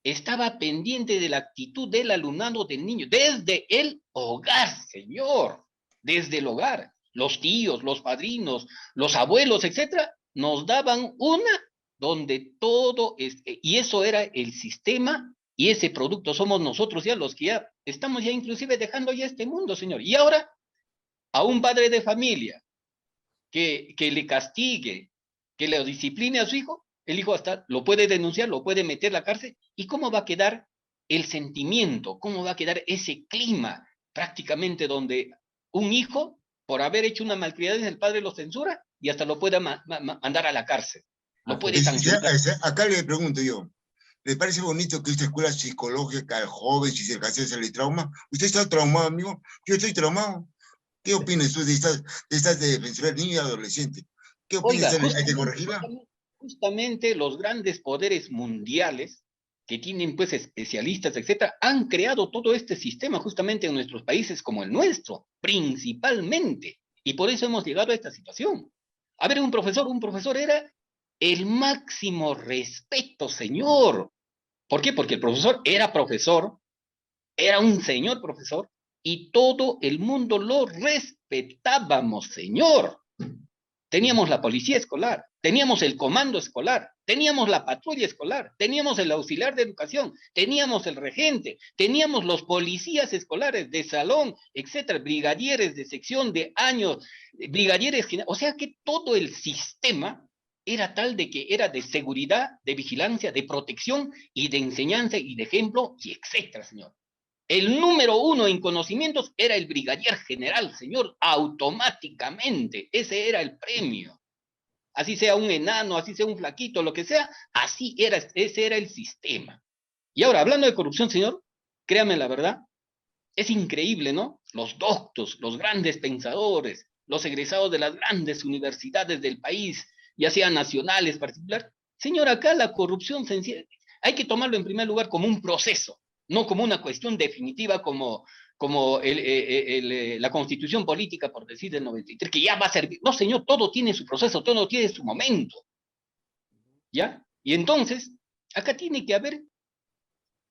estaba pendiente de la actitud del alumnado del niño, desde el hogar, señor, desde el hogar. Los tíos, los padrinos, los abuelos, etcétera, nos daban una donde todo, y eso era el sistema, y ese producto somos nosotros ya los que ya estamos ya inclusive dejando ya este mundo, señor. Y ahora, a un padre de familia que le castigue, que le discipline a su hijo, el hijo hasta lo puede denunciar, lo puede meter a la cárcel, ¿y cómo va a quedar el sentimiento? ¿Cómo va a quedar ese clima prácticamente donde un hijo por haber hecho una malcriadez, el padre lo censura y hasta lo puede mandar a la cárcel. Lo puede sancionar. Acá le pregunto yo, ¿le parece bonito que esta escuela psicológica al joven, si se cancela el trauma? ¿Usted está traumado, amigo? Yo estoy traumado. ¿Qué opina usted de esta defensora del niño y adolescente? ¿Qué opina Oiga, usted? ¿Hay que corregirla? justamente los grandes poderes mundiales que tienen pues especialistas, etcétera, han creado todo este sistema justamente en nuestros países como el nuestro, principalmente. Y por eso hemos llegado a esta situación. A ver, un profesor era el máximo respeto, señor. ¿Por qué? Porque el profesor, era un señor profesor, y todo el mundo lo respetábamos, señor. Teníamos la policía escolar, teníamos el comando escolar, teníamos la patrulla escolar, teníamos el auxiliar de educación, teníamos el regente, teníamos los policías escolares de salón, etcétera, brigadieres de sección de año, brigadieres, o sea que todo el sistema era tal de que era de seguridad, de vigilancia, de protección y de enseñanza y de ejemplo, y etcétera, señor. El número 1 en conocimientos era el brigadier general, señor, automáticamente. Ese era el premio. Así sea un enano, así sea un flaquito, lo que sea, así era, ese era el sistema. Y ahora, hablando de corrupción, señor, créame la verdad, es increíble, ¿no? Los doctos, los grandes pensadores, los egresados de las grandes universidades del país, ya sean nacionales, particular. Señor, acá la corrupción hay que tomarlo en primer lugar como un proceso, no como una cuestión definitiva como la constitución política, por decir, del 93, que ya va a servir. No, señor, todo tiene su proceso, todo tiene su momento. ¿Ya? Y entonces, acá tiene que haber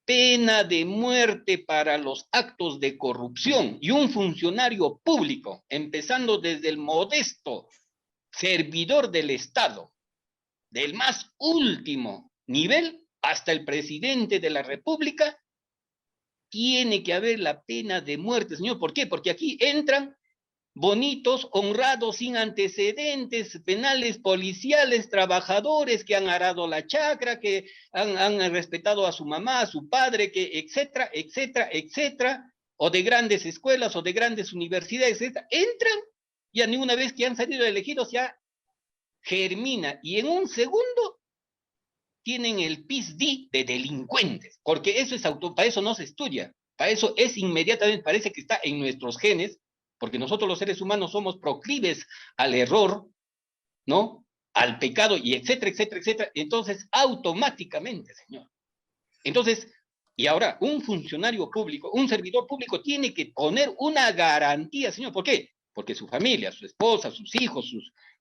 pena de muerte para los actos de corrupción, y un funcionario público, empezando desde el modesto servidor del Estado, del más último nivel, hasta el presidente de la República, tiene que haber la pena de muerte, señor. ¿Por qué? Porque aquí entran bonitos, honrados, sin antecedentes penales, policiales, trabajadores que han arado la chacra, que han respetado a su mamá, a su padre, que etcétera, etcétera, etcétera, o de grandes escuelas o de grandes universidades, etcétera. Entran y a ninguna vez que han salido elegidos ya germina, y en un segundo tienen el PhD de delincuentes, porque eso es para eso no se estudia, para eso es inmediatamente, parece que está en nuestros genes, porque nosotros los seres humanos somos proclives al error, ¿no? Al pecado, y etcétera, etcétera, etcétera. Entonces, automáticamente, señor. Entonces, y ahora, un funcionario público, un servidor público tiene que poner una garantía, señor. ¿Por qué? Porque su familia, su esposa, sus hijos,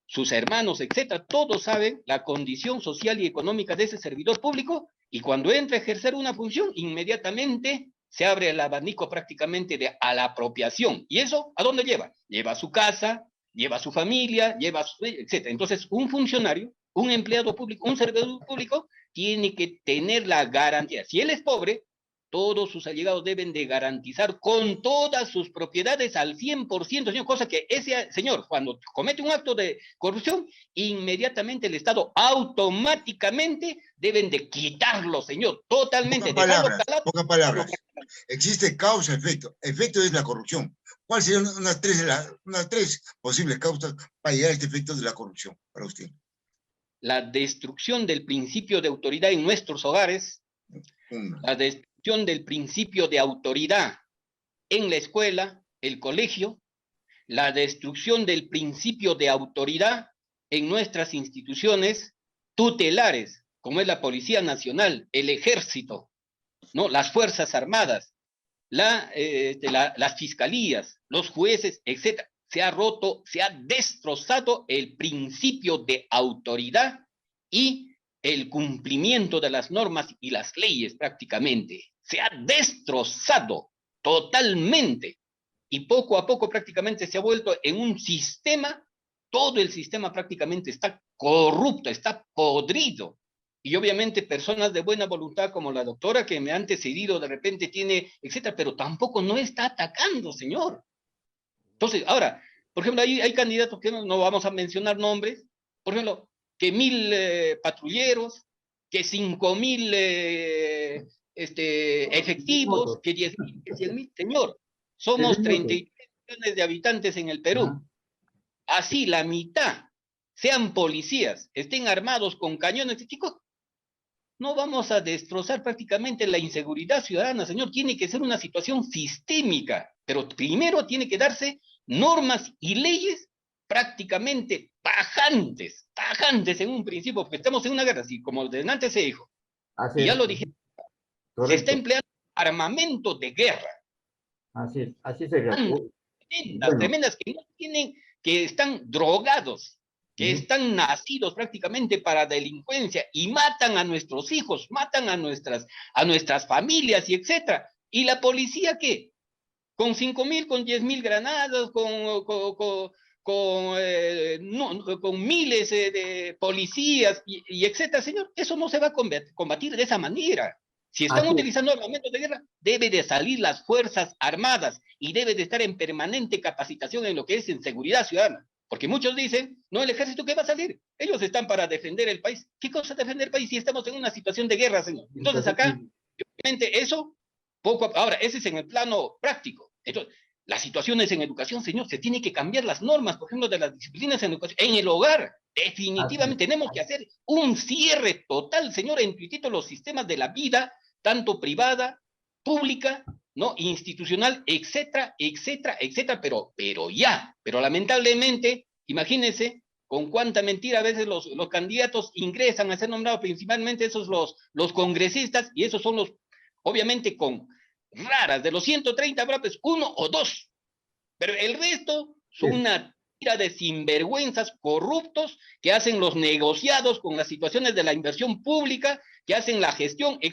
sus hermanos, etcétera, todos saben la condición social y económica de ese servidor público, y cuando entra a ejercer una función, inmediatamente se abre el abanico prácticamente a la apropiación. ¿Y eso a dónde lleva? Lleva a su casa, lleva a su familia, lleva a su, etcétera. Entonces, un funcionario, un empleado público, un servidor público, tiene que tener la garantía. Si él es pobre, todos sus allegados deben de garantizar con todas sus propiedades al 100%, señor, cosa que ese señor, cuando comete un acto de corrupción, inmediatamente el Estado automáticamente deben de quitarlo, señor, totalmente. Pocas palabras. Existe causa-efecto. Efecto es la corrupción. ¿Cuáles serían unas tres posibles causas para llegar a este efecto de la corrupción para usted? La destrucción del principio de autoridad en nuestros hogares, la destrucción del principio de autoridad en la escuela, el colegio, la destrucción del principio de autoridad en nuestras instituciones tutelares, como es la Policía Nacional, el Ejército, ¿no? Las Fuerzas Armadas, las fiscalías, los jueces, etc. Se ha roto, se ha destrozado el principio de autoridad y el cumplimiento de las normas y las leyes prácticamente. Se ha destrozado totalmente, y poco a poco prácticamente se ha vuelto en un sistema, todo el sistema prácticamente está corrupto, está podrido. Y obviamente personas de buena voluntad como la doctora que me ha antecedido de repente tiene, etcétera, pero tampoco no está atacando, señor. Entonces, ahora, por ejemplo, hay candidatos que no vamos a mencionar nombres, por ejemplo, que 1000 patrulleros, que 5000 efectivos, que 10.000, que 100.000, señor, somos 33 millones de habitantes en el Perú. Ajá. Así, la mitad sean policías, estén armados con cañones. Chicos, no vamos a destrozar prácticamente la inseguridad ciudadana, señor. Tiene que ser una situación sistémica, pero primero tiene que darse normas y leyes prácticamente tajantes en un principio, porque estamos en una guerra, así como de antes se dijo, Así y ya es, lo dije, se está correcto. empleando armamento de guerra, Así sería. Bueno, tremendas, que no tienen, que están drogados, que ujú, están nacidos prácticamente para delincuencia y matan a nuestros hijos, matan a nuestras familias y etcétera. ¿Y la policía qué? Con 5.000, con 10.000 granadas, con miles de policías y etcétera, señor. Eso no se va a combatir de esa manera. Si están así es. utilizando armamentos de guerra, debe de salir las Fuerzas Armadas y debe de estar en permanente capacitación en lo que es en seguridad ciudadana. Porque muchos dicen, no, el ejército, ¿qué va a salir? Ellos están para defender el país. ¿Qué cosa defender el país si estamos en una situación de guerra, señor? Entonces acá, obviamente, eso, ahora, ese es en el plano práctico. Entonces, las situaciones en educación, señor, se tienen que cambiar las normas, por ejemplo, de las disciplinas en educación, en el hogar. Así es. Definitivamente tenemos que hacer un cierre total, señor, en todos los sistemas de la vida, tanto privada, pública, ¿no? Institucional, etcétera, etcétera, etcétera, pero lamentablemente, imagínense con cuánta mentira a veces los candidatos ingresan a ser nombrados, principalmente esos los congresistas, y esos son los, obviamente, con raras, de los 130 habrá pues uno o dos, pero el resto son Sí, una tira de sinvergüenzas corruptos que hacen los negociados con las situaciones de la inversión pública, que hacen la gestión, ahí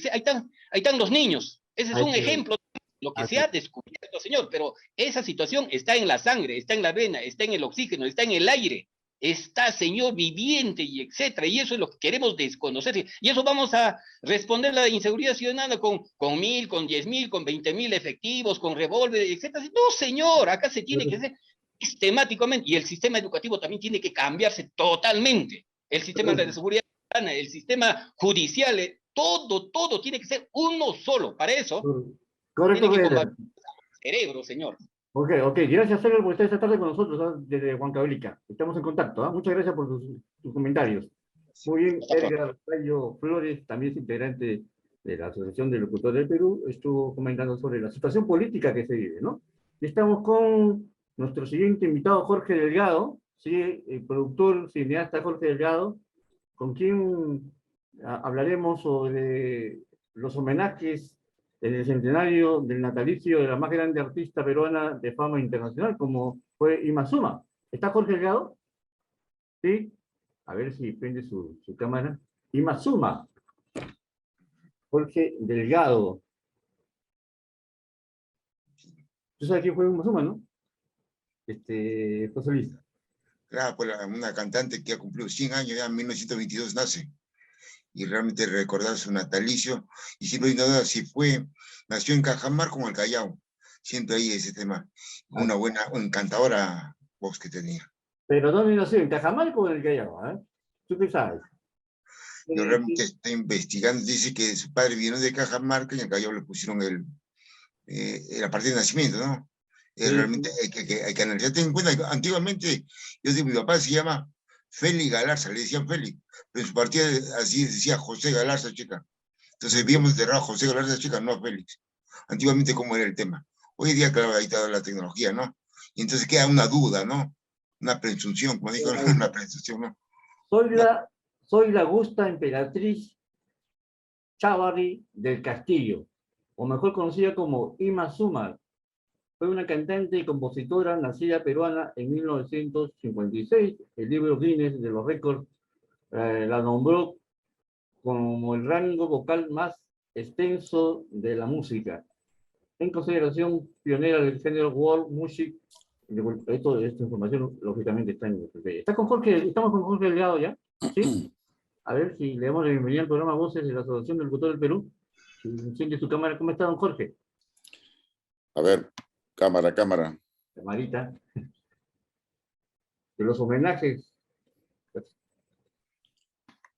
están los niños. Ese es ahí un te ejemplo de lo que se así. ha descubierto, señor, pero esa situación está en la sangre, está en la vena, está en el oxígeno, está en el aire, está, señor, viviente y etcétera, y eso es lo que queremos desconocer, y eso vamos a responder la inseguridad ciudadana con 1.000, con 10.000, con 20.000 efectivos, con revólver, etcétera. No, señor, acá se tiene que hacer sistemáticamente, y el sistema educativo también tiene que cambiarse totalmente. El sistema de seguridad ciudadana, el sistema judicial, todo tiene que ser uno solo. Para eso Correcto, tiene que Feder. combatir el cerebro, señor. Ok. Gracias, Feder, por estar esta tarde con nosotros, ¿ah? Desde Huancavelica. Estamos en contacto, ¿ah? Muchas gracias por tus comentarios. Muy bien, Edgar Rayo Flores, también es integrante de la Asociación de Locutores del Perú, estuvo comentando sobre la situación política que se vive, ¿no? Y estamos con nuestro siguiente invitado, Jorge Delgado, ¿sí? El productor, cineasta Jorge Delgado, con quien hablaremos sobre los homenajes en el centenario del natalicio de la más grande artista peruana de fama internacional, como fue Ima Suma. ¿Está Jorge Delgado? ¿Sí? A ver si prende su cámara. Ima Suma. Jorge Delgado. ¿Tú sabes quién fue Ima Suma, no? José Luis. Claro, pues una cantante que ha cumplido 100 años, ya en 1922 nace, y realmente recordar su natalicio, y siempre hay una duda si nació en Cajamarca o en el Callao, siempre hay ese tema, una buena, encantadora voz que tenía. Pero ¿dónde nació? ¿En Cajamarca o en el Callao? ¿Eh? ¿Tú qué sabes? Yo realmente estoy investigando, dice que su padre vino de Cajamarca y en el Callao le pusieron la parte de nacimiento, ¿no? Sí, Realmente hay que analizar. Ten en cuenta que antiguamente, yo digo, mi papá se llama Félix Galarza, le decían Félix, pero en su partida así decía José Galarza Chica. Entonces habíamos enterrado a José Galarza Chica, no a Félix. Antiguamente, ¿cómo era el tema? Hoy en día, claro, ahí está la tecnología, ¿no? Y entonces queda una duda, ¿no? Una presunción, como dijo, una presunción, ¿no? soy la Augusta Emperatriz Chávarri del Castillo, o mejor conocida como Ima Suma. Fue una cantante y compositora nacida peruana en 1956. El libro Guinness de los récords la nombró como el rango vocal más extenso de la música. En consideración pionera del género world music. Esta información, lógicamente, está en Wikipedia. Estamos con Jorge Delgado ya, ¿sí? A ver si le damos la bienvenida al programa Voces de la Asociación del Locutor del Perú. Si enciende su cámara, ¿cómo está, don Jorge? A ver, cámara. Camarita. De los homenajes.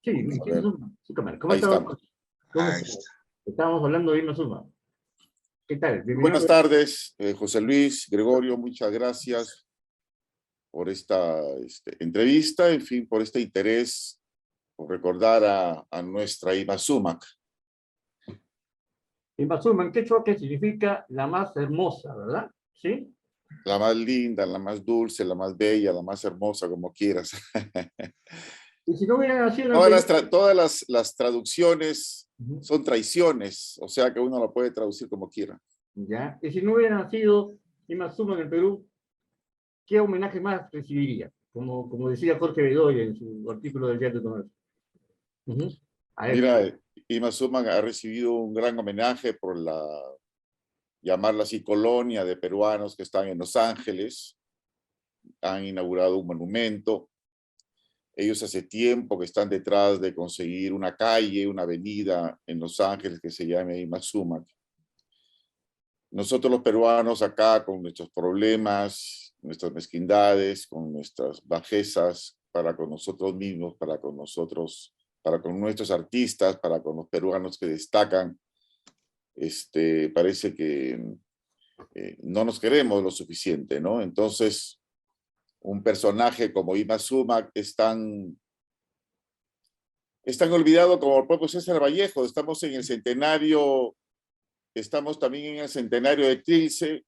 Sí, A tiene ver, su cámara. ¿Cómo ahí está, don estamos. Jorge? ¿Cómo ahí está? está. Estábamos hablando de Ima Suma. ¿Qué tal? Bienvenido. Buenas tardes, José Luis, Gregorio, muchas gracias por esta entrevista, en fin, por este interés, por recordar a nuestra Ima Sumac. Ima Sumac, en quechua, que significa la más hermosa, ¿verdad? ¿Sí? La más linda, la más dulce, la más bella, la más hermosa, como quieras. Y si no hubieran nacido en Todas las traducciones son traiciones, o sea que uno lo puede traducir como quiera. ¿Ya? Y si no hubiera nacido Ima Sumac en el Perú, ¿qué homenaje más recibiría? Como decía Jorge Bedoya en su artículo del Diario de Comercio. A ver. Mira, Ima Sumac ha recibido un gran homenaje por llamarla así, colonia de peruanos que están en Los Ángeles. Han inaugurado un monumento. Ellos hace tiempo que están detrás de conseguir una calle, una avenida en Los Ángeles que se llame Ima Sumac. Nosotros los peruanos acá con nuestros problemas, nuestras mezquindades, con nuestras bajezas para con nosotros mismos, para con nosotros, para con nuestros artistas, para con los peruanos que destacan, parece que no nos queremos lo suficiente, ¿no? Entonces, un personaje como Ima Sumac es tan olvidado como el propio César Vallejo. Estamos en el centenario, estamos también en el centenario de Trilce,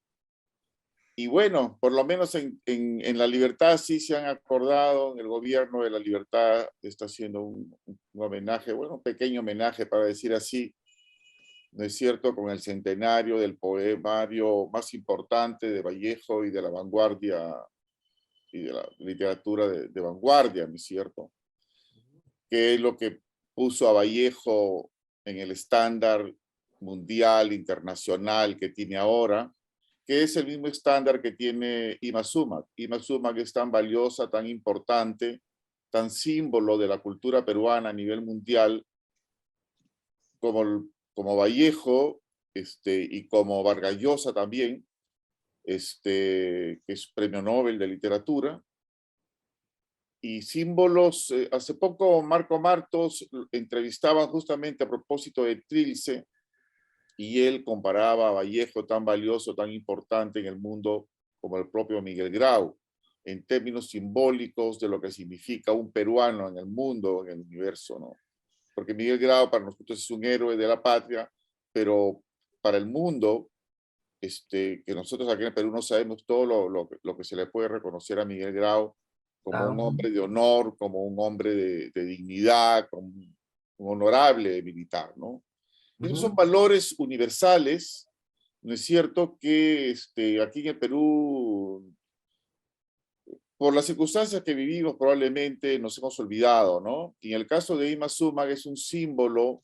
y bueno, por lo menos en La Libertad sí se han acordado, en el gobierno de La Libertad está haciendo un homenaje, bueno, un pequeño homenaje para decir así, ¿no es cierto?, con el centenario del poemario más importante de Vallejo y de la vanguardia y de la literatura de vanguardia, ¿no es cierto?, que es lo que puso a Vallejo en el estándar mundial, internacional que tiene ahora, que es el mismo estándar que tiene Ima Sumac. Ima Sumac es tan valiosa, tan importante, tan símbolo de la cultura peruana a nivel mundial, como Vallejo, y como Vargas Llosa también, que es Premio Nobel de Literatura. Y símbolos, hace poco Marco Martos entrevistaba justamente a propósito de Trilce, y él comparaba a Vallejo, tan valioso, tan importante en el mundo, como el propio Miguel Grau, en términos simbólicos de lo que significa un peruano en el mundo, en el universo, ¿no? Porque Miguel Grau para nosotros es un héroe de la patria, pero para el mundo, que nosotros aquí en el Perú no sabemos todo lo que se le puede reconocer a Miguel Grau como un hombre de honor, como un hombre de dignidad, como un honorable militar, ¿no? Esos son valores universales, ¿no es cierto?, que aquí en el Perú, por las circunstancias que vivimos, probablemente nos hemos olvidado, ¿no? Y en el caso de Ima Sumac es un símbolo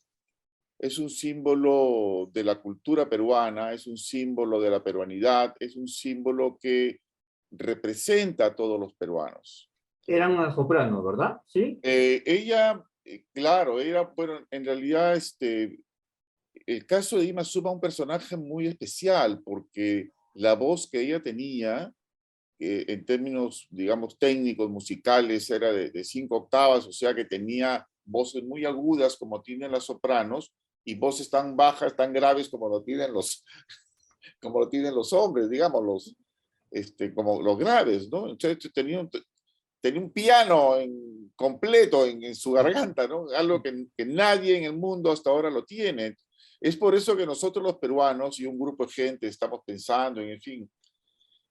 de la cultura peruana, es un símbolo de la peruanidad, es un símbolo que representa a todos los peruanos. Era una soprano, ¿verdad? Sí. Ella, claro, era, bueno, en realidad, el caso de Ima Sumac es un personaje muy especial porque la voz que ella tenía, en términos, digamos, técnicos, musicales, era de 5 octavas, o sea que tenía voces muy agudas como tienen las sopranos y voces tan bajas, tan graves como lo tienen los hombres, digamos, como los graves, ¿no? Entonces tenía un piano completo en su garganta, ¿no? Algo que nadie en el mundo hasta ahora lo tiene. Es por eso que nosotros los peruanos y un grupo de gente estamos pensando en fin,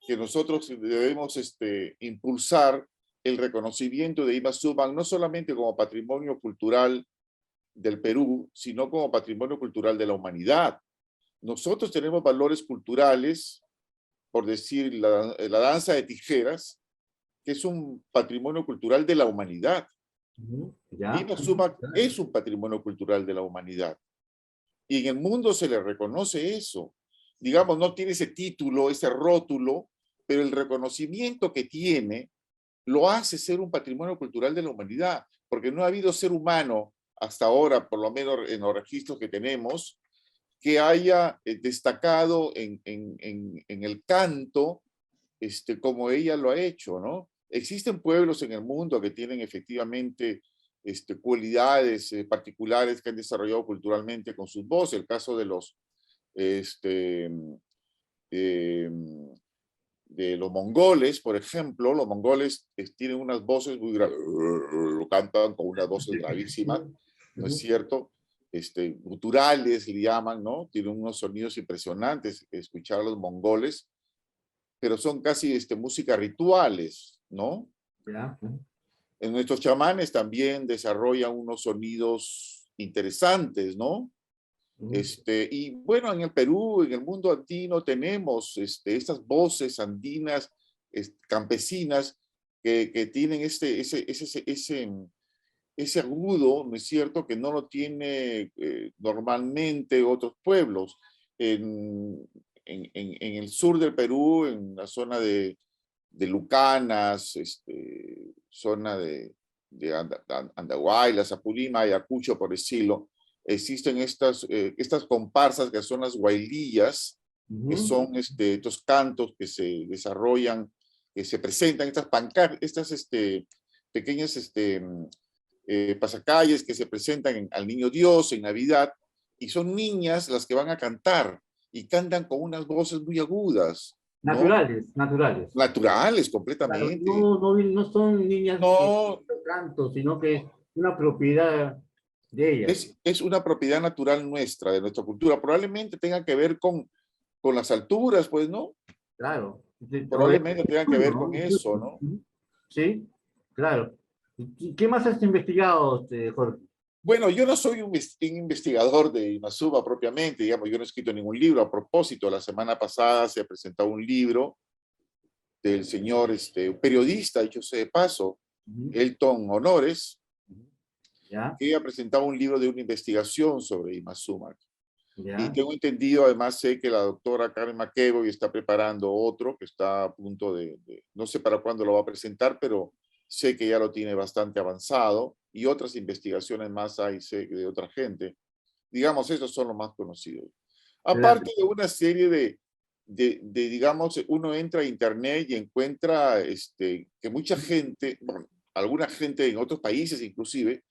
que nosotros debemos impulsar el reconocimiento de Ima Sumac, no solamente como patrimonio cultural del Perú, sino como patrimonio cultural de la humanidad. Nosotros tenemos valores culturales, por decir la danza de tijeras, que es un patrimonio cultural de la humanidad. Ima Sumac es un patrimonio cultural de la humanidad. Y en el mundo se le reconoce eso. Digamos, no tiene ese título, ese rótulo, pero el reconocimiento que tiene lo hace ser un patrimonio cultural de la humanidad, porque no ha habido ser humano hasta ahora, por lo menos en los registros que tenemos, que haya destacado en el canto como ella lo ha hecho, ¿no? Existen pueblos en el mundo que tienen efectivamente cualidades particulares que han desarrollado culturalmente con sus voces. El caso de los de los mongoles, por ejemplo. Los mongoles tienen unas voces muy graves, cantan con unas voces gravísimas, ¿no es cierto? Guturales le llaman, ¿no? Tienen unos sonidos impresionantes escuchar a los mongoles, pero son casi música rituales, ¿no? Ya. En nuestros chamanes también desarrollan unos sonidos interesantes, ¿no? Y bueno, en el Perú, en el mundo andino, tenemos estas voces andinas, campesinas, que tienen ese agudo, ¿no es cierto?, que no lo tiene normalmente otros pueblos. En el sur del Perú, en la zona de Lucanas, zona de Andahuaylas, Apurima, Ayacucho, por decirlo, existen estas comparsas que son las huaylillas, que son estos cantos que se desarrollan, que se presentan, estas pequeñas pasacalles que se presentan al Niño Dios en Navidad, y son niñas las que van a cantar, y cantan con unas voces muy agudas, ¿no? Naturales, naturales. Naturales, Claro, completamente. no son niñas No, de canto, sino que es una propiedad de ellas. es una propiedad natural nuestra, de nuestra cultura. Probablemente tenga que ver con las alturas, pues, ¿no? Claro. Probablemente tenga que ver con eso, ¿no? Sí, claro. ¿Y qué más has investigado, Jorge? Bueno, yo no soy un investigador de Imazuma propiamente, digamos, yo no he escrito ningún libro. A propósito, la semana pasada se ha presentado un libro del señor periodista, dicho sea de paso, Elton Honores, ¿Ya? que ha presentado un libro de una investigación sobre Imazuma. ¿Ya? Y tengo entendido, además sé que la doctora Karen McEvoy está preparando otro que está a punto no sé para cuándo lo va a presentar, pero sé que ya lo tiene bastante avanzado, y otras investigaciones más hay, sé, de otra gente. Digamos, esos son los más conocidos. Aparte de una serie digamos, uno entra a internet y encuentra que mucha gente, bueno, alguna gente en otros países inclusive,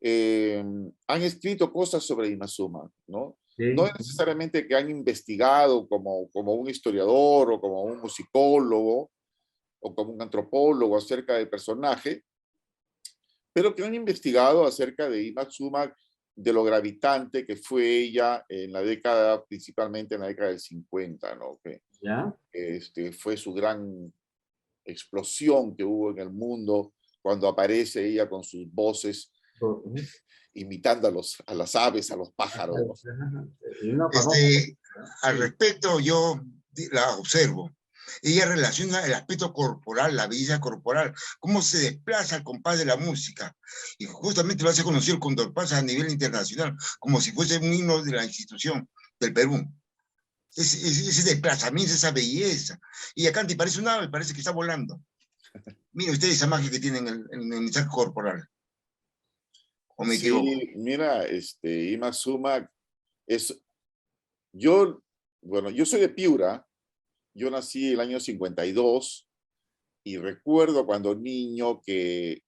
han escrito cosas sobre Imazuma, ¿no? Sí. No es necesariamente que han investigado como un historiador o como un musicólogo o como un antropólogo acerca del personaje, pero que han investigado acerca de Imazuma, de lo gravitante que fue ella en la década, principalmente en la década del 50, ¿no? Que ¿Ya? fue su gran explosión que hubo en el mundo cuando aparece ella con sus voces imitando a las aves, a los pájaros. Al respecto, yo la observo. Ella relaciona el aspecto corporal, la belleza corporal, cómo se desplaza al compás de la música. Y justamente lo hace conocido cuando pasa a nivel internacional, como si fuese un himno de la institución del Perú. Ese desplazamiento, esa belleza. Y acá te parece un ave, parece que está volando. Mire usted esa magia que tiene en el mensaje corporal. ¿O me equivoco? Sí, mira, Imazuma yo soy de Piura. Yo nací el año 52 y recuerdo cuando niño que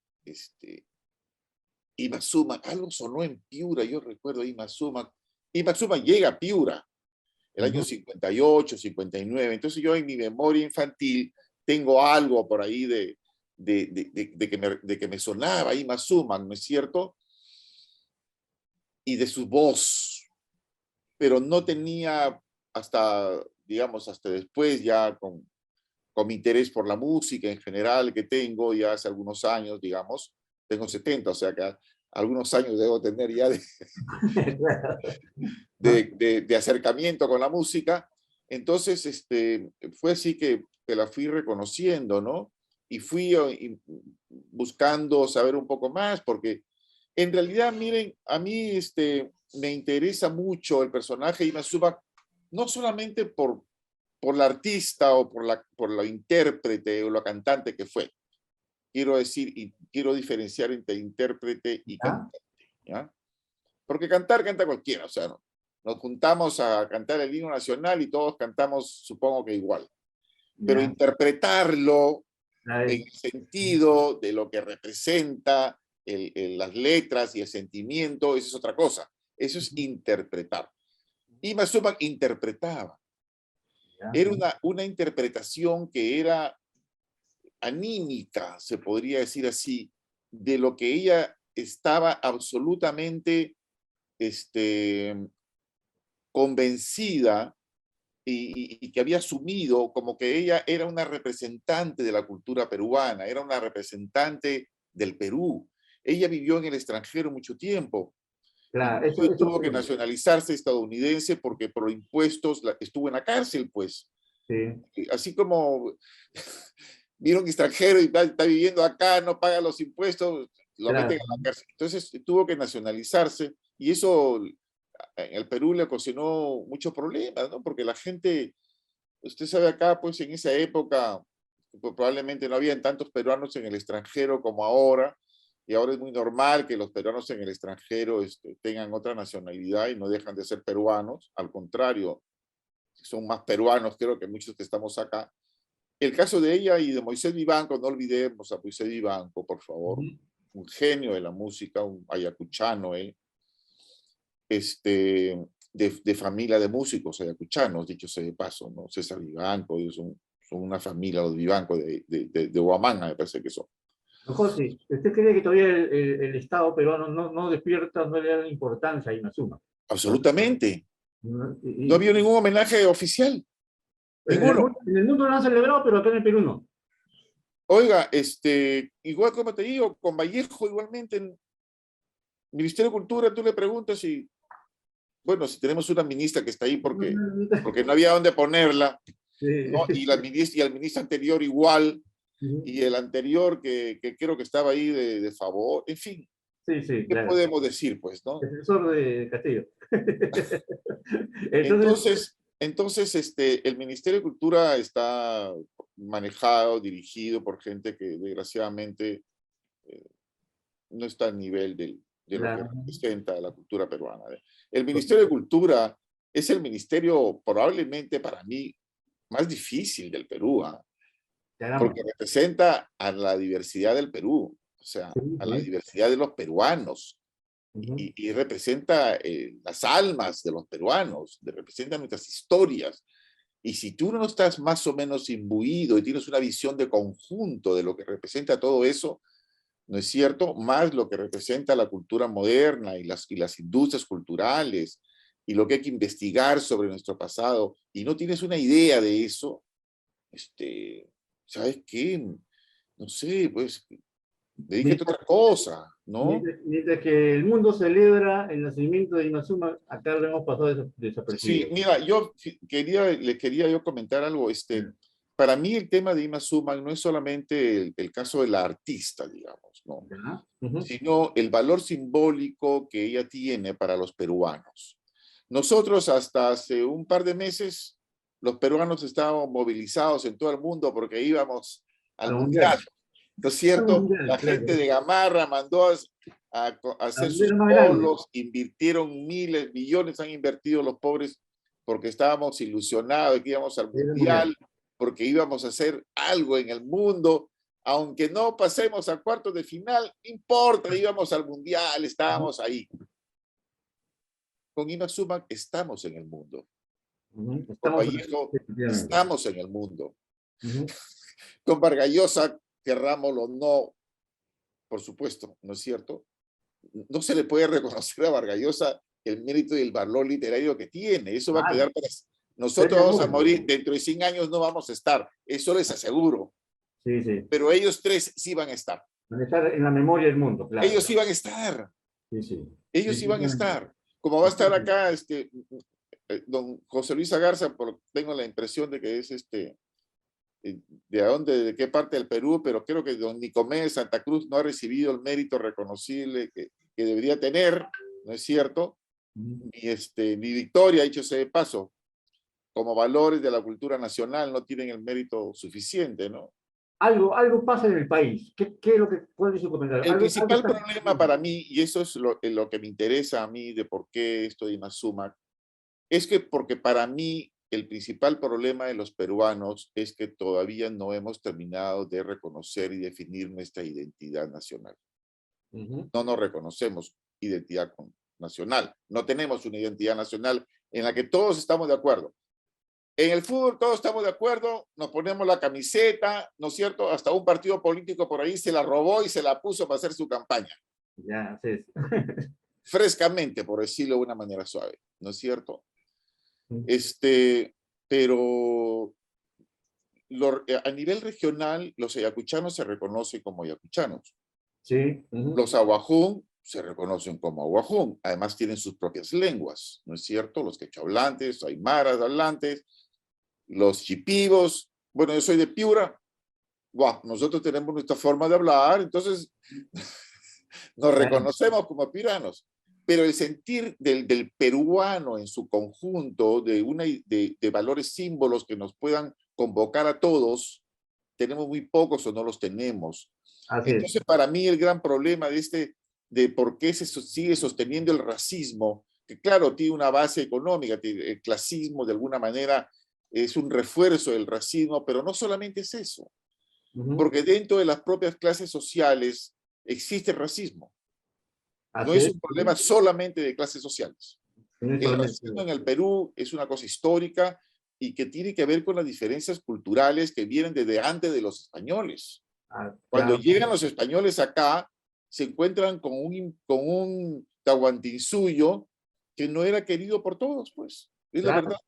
Imazuma, algo sonó en Piura, yo recuerdo Imazuma llega a Piura el año 58, 59, entonces yo en mi memoria infantil tengo algo por ahí de que me sonaba Imazuma, ¿no es cierto? Y de su voz, pero no tenía digamos, hasta después, ya con mi interés por la música en general que tengo ya hace algunos años, digamos, tengo 70, o sea que algunos años debo tener ya de acercamiento con la música. Entonces, fue así que la fui reconociendo, ¿no? Y fui buscando saber un poco más, porque en realidad, miren, a mí me interesa mucho el personaje Imazuma, no solamente por la artista o por la intérprete o la cantante que fue. Quiero decir, y quiero diferenciar entre intérprete y cantante, ¿ya? Porque canta cualquiera, o sea, ¿no? Nos juntamos a cantar el himno nacional y todos cantamos, supongo que igual. Pero interpretarlo en el sentido de lo que representa las letras y el sentimiento, eso es otra cosa. Eso es interpretar. Ima Sumac interpretaba. Era una interpretación que era anímica, se podría decir así, de lo que ella estaba absolutamente convencida y que había asumido como que ella era una representante de la cultura peruana, era una representante del Perú. Ella vivió en el extranjero mucho tiempo. Claro, Incluso tuvo que nacionalizarse estadounidense porque por impuestos estuvo en la cárcel, pues. Sí. Así como vino un extranjero y está viviendo acá, no paga los impuestos, lo meten a la cárcel. Entonces tuvo que nacionalizarse y eso en el Perú le ocasionó muchos problemas, ¿no? Porque la gente, usted sabe acá, pues en esa época, pues, probablemente no habían tantos peruanos en el extranjero como ahora, y ahora es muy normal que los peruanos en el extranjero tengan otra nacionalidad y no dejan de ser peruanos, al contrario, son más peruanos, creo que muchos que estamos acá. El caso de ella y de Moisés Vivanco, no olvidemos a Moisés Vivanco, por favor, un genio de la música, un ayacuchano, de familia de músicos ayacuchanos, dicho sea de paso, ¿no? César Vivanco, ellos son una familia, los Vivanco de Huamanga, me parece que son. Don José, ¿usted cree que todavía el Estado peruano no despierta, no le da importancia a Ima Sumac? Absolutamente. No había ningún homenaje oficial. Ninguno. En el mundo lo han celebrado, pero acá en el Perú no. Oiga, igual como te digo, con Vallejo igualmente en Ministerio de Cultura, tú le preguntas si, bueno, si tenemos una ministra que está ahí porque no había dónde ponerla, Sí. ¿no? Y el ministro anterior igual, y el anterior que creo que estaba ahí de favor, en fin. Sí, ¿Qué claro. podemos decir, pues, no? Defensor de Castillo. Entonces, el Ministerio de Cultura está manejado, dirigido por gente que desgraciadamente no está al nivel de lo que representa la cultura peruana. El Ministerio de Cultura es el ministerio probablemente para mí más difícil del Perú, porque representa a la diversidad del Perú, o sea, a la diversidad de los peruanos. Y representa las almas de los peruanos, representa nuestras historias. Y si tú no estás más o menos imbuido y tienes una visión de conjunto de lo que representa todo eso, ¿no es cierto? Más lo que representa la cultura moderna y las industrias culturales y lo que hay que investigar sobre nuestro pasado, y no tienes una idea de eso, ¿sabes qué? No sé, pues, dedícate a otra cosa, ¿no? Mientras que el mundo celebra el nacimiento de Ima Sumac, acá lo hemos pasado desapercibido. Sí, mira, le quería yo comentar algo. Para mí el tema de Ima Sumac no es solamente el caso de la artista, digamos, ¿no? Sino el valor simbólico que ella tiene para los peruanos. Nosotros hasta hace un par de meses, los peruanos estábamos movilizados en todo el mundo porque íbamos al Mundial. ¿No es cierto? La gente de Gamarra mandó a hacer sus polos, invirtieron miles, millones han invertido los pobres porque estábamos ilusionados de que íbamos al Mundial, porque íbamos a hacer algo en el mundo, aunque no pasemos a cuartos de final, no importa, íbamos al Mundial, estábamos ahí. Con Ima Sumac estamos en el mundo. Con Vallejo estamos en el mundo. Con Vargas Llosa, querrámoslo o no, por supuesto, ¿no es cierto? No se le puede reconocer a Vargas Llosa el mérito y el valor literario que tiene. Eso va a quedar para... Nosotros vamos a morir, dentro de 100 años no vamos a estar, eso les aseguro. Sí. Pero ellos tres sí van a estar. Van a estar en la memoria del mundo, claro. Ellos sí van a estar. Sí. Ellos sí van a estar. Como va a estar acá don José Luis Agarza, tengo la impresión de que es de qué parte del Perú, pero creo que don Nicomé de Santa Cruz no ha recibido el mérito reconocible que debería tener, ¿no es cierto? Ni Victoria, dicho sea de paso, como valores de la cultura nacional no tienen el mérito suficiente, ¿no? Algo pasa en el país. ¿Cuál es su comentario? El principal problema para mí, y eso es lo que me interesa a mí de por qué esto de Ima Sumac, es que porque para mí el principal problema de los peruanos es que todavía no hemos terminado de reconocer y definir nuestra identidad nacional. No nos reconocemos identidad nacional. No tenemos una identidad nacional en la que todos estamos de acuerdo. En el fútbol todos estamos de acuerdo, nos ponemos la camiseta, ¿no es cierto? Hasta un partido político por ahí se la robó y se la puso para hacer su campaña. Ya, así es. Frescamente, por decirlo de una manera suave, ¿no es cierto? Sí. Pero a nivel regional, los ayacuchanos se reconocen como ayacuchanos. Sí. Los aguajún se reconocen como aguajún. Además tienen sus propias lenguas, ¿no es cierto? Los quechohablantes, aymaras hablantes, los chipivos. Bueno, yo soy de Piura. Wow, nosotros tenemos nuestra forma de hablar, entonces nos reconocemos como piuranos. Pero el sentir del peruano en su conjunto, de valores símbolos que nos puedan convocar a todos, tenemos muy pocos o no los tenemos. Así es. Entonces, para mí el gran problema de por qué se sigue sosteniendo el racismo, que claro, tiene una base económica, el clasismo de alguna manera es un refuerzo del racismo, pero no solamente es eso, porque dentro de las propias clases sociales existe racismo. No es un problema solamente de clases sociales. El racismo en el Perú es una cosa histórica y que tiene que ver con las diferencias culturales que vienen desde antes de los españoles. Cuando llegan los españoles acá, se encuentran con un Tahuantinsuyo que no era querido por todos, pues. Es la verdad.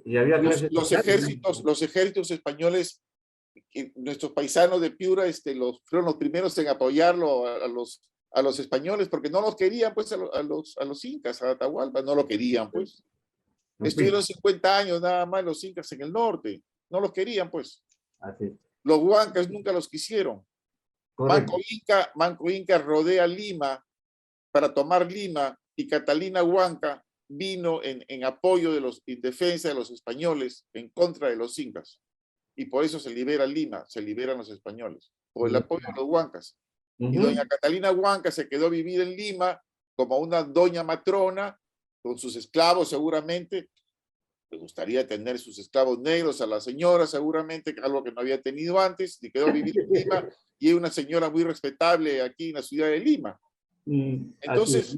Y había los ejércitos españoles, nuestros paisanos de Piura fueron los primeros en apoyarlo a los españoles, porque no los querían, pues, a los incas, a Atahualpa, no lo querían, pues. Estuvieron 50 años nada más los incas en el norte, no los querían, pues. Así. Los huancas nunca los quisieron. Manco Inca rodea Lima para tomar Lima, y Catalina Huanca vino en apoyo en defensa de los españoles, en contra de los incas. Y por eso se libera Lima, se liberan los españoles, por el apoyo de los huancas. Y doña Catalina Huanca se quedó a vivir en Lima como una doña matrona, con sus esclavos seguramente. Le gustaría tener sus esclavos negros a la señora, seguramente, algo que no había tenido antes, y quedó a vivir en Lima, y es una señora muy respetable aquí en la ciudad de Lima. Entonces,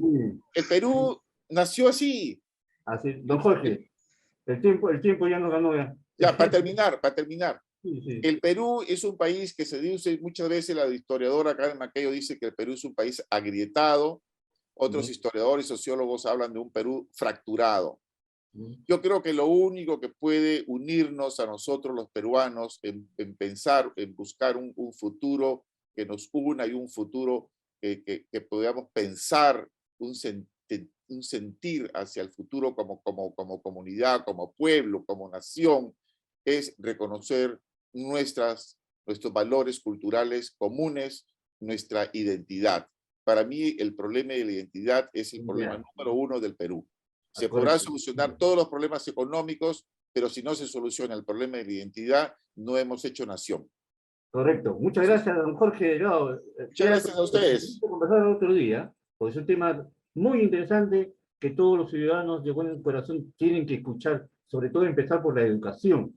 el Perú nació así. Así, don Jorge, el tiempo ya nos ganó. Ya, para terminar. Sí. El Perú es un país que se dice, muchas veces la historiadora Karen Maquello dice que el Perú es un país agrietado. Otros historiadores y sociólogos hablan de un Perú fracturado. Yo creo que lo único que puede unirnos a nosotros los peruanos en pensar, en buscar un futuro que nos una y un futuro que podamos pensar, un sentir hacia el futuro como comunidad, como pueblo, como nación, es reconocer nuestros valores culturales comunes, nuestra identidad. Para mí el problema de la identidad es el problema número uno del Perú. Se podrá solucionar todos los problemas económicos, pero si no se soluciona el problema de la identidad, no hemos hecho nación. Correcto. Muchas gracias, don Jorge. Muchas gracias a ustedes. Vamos a conversar otro día, porque es un tema muy interesante que todos los ciudadanos de buen corazón tienen que escuchar, sobre todo empezar por la educación.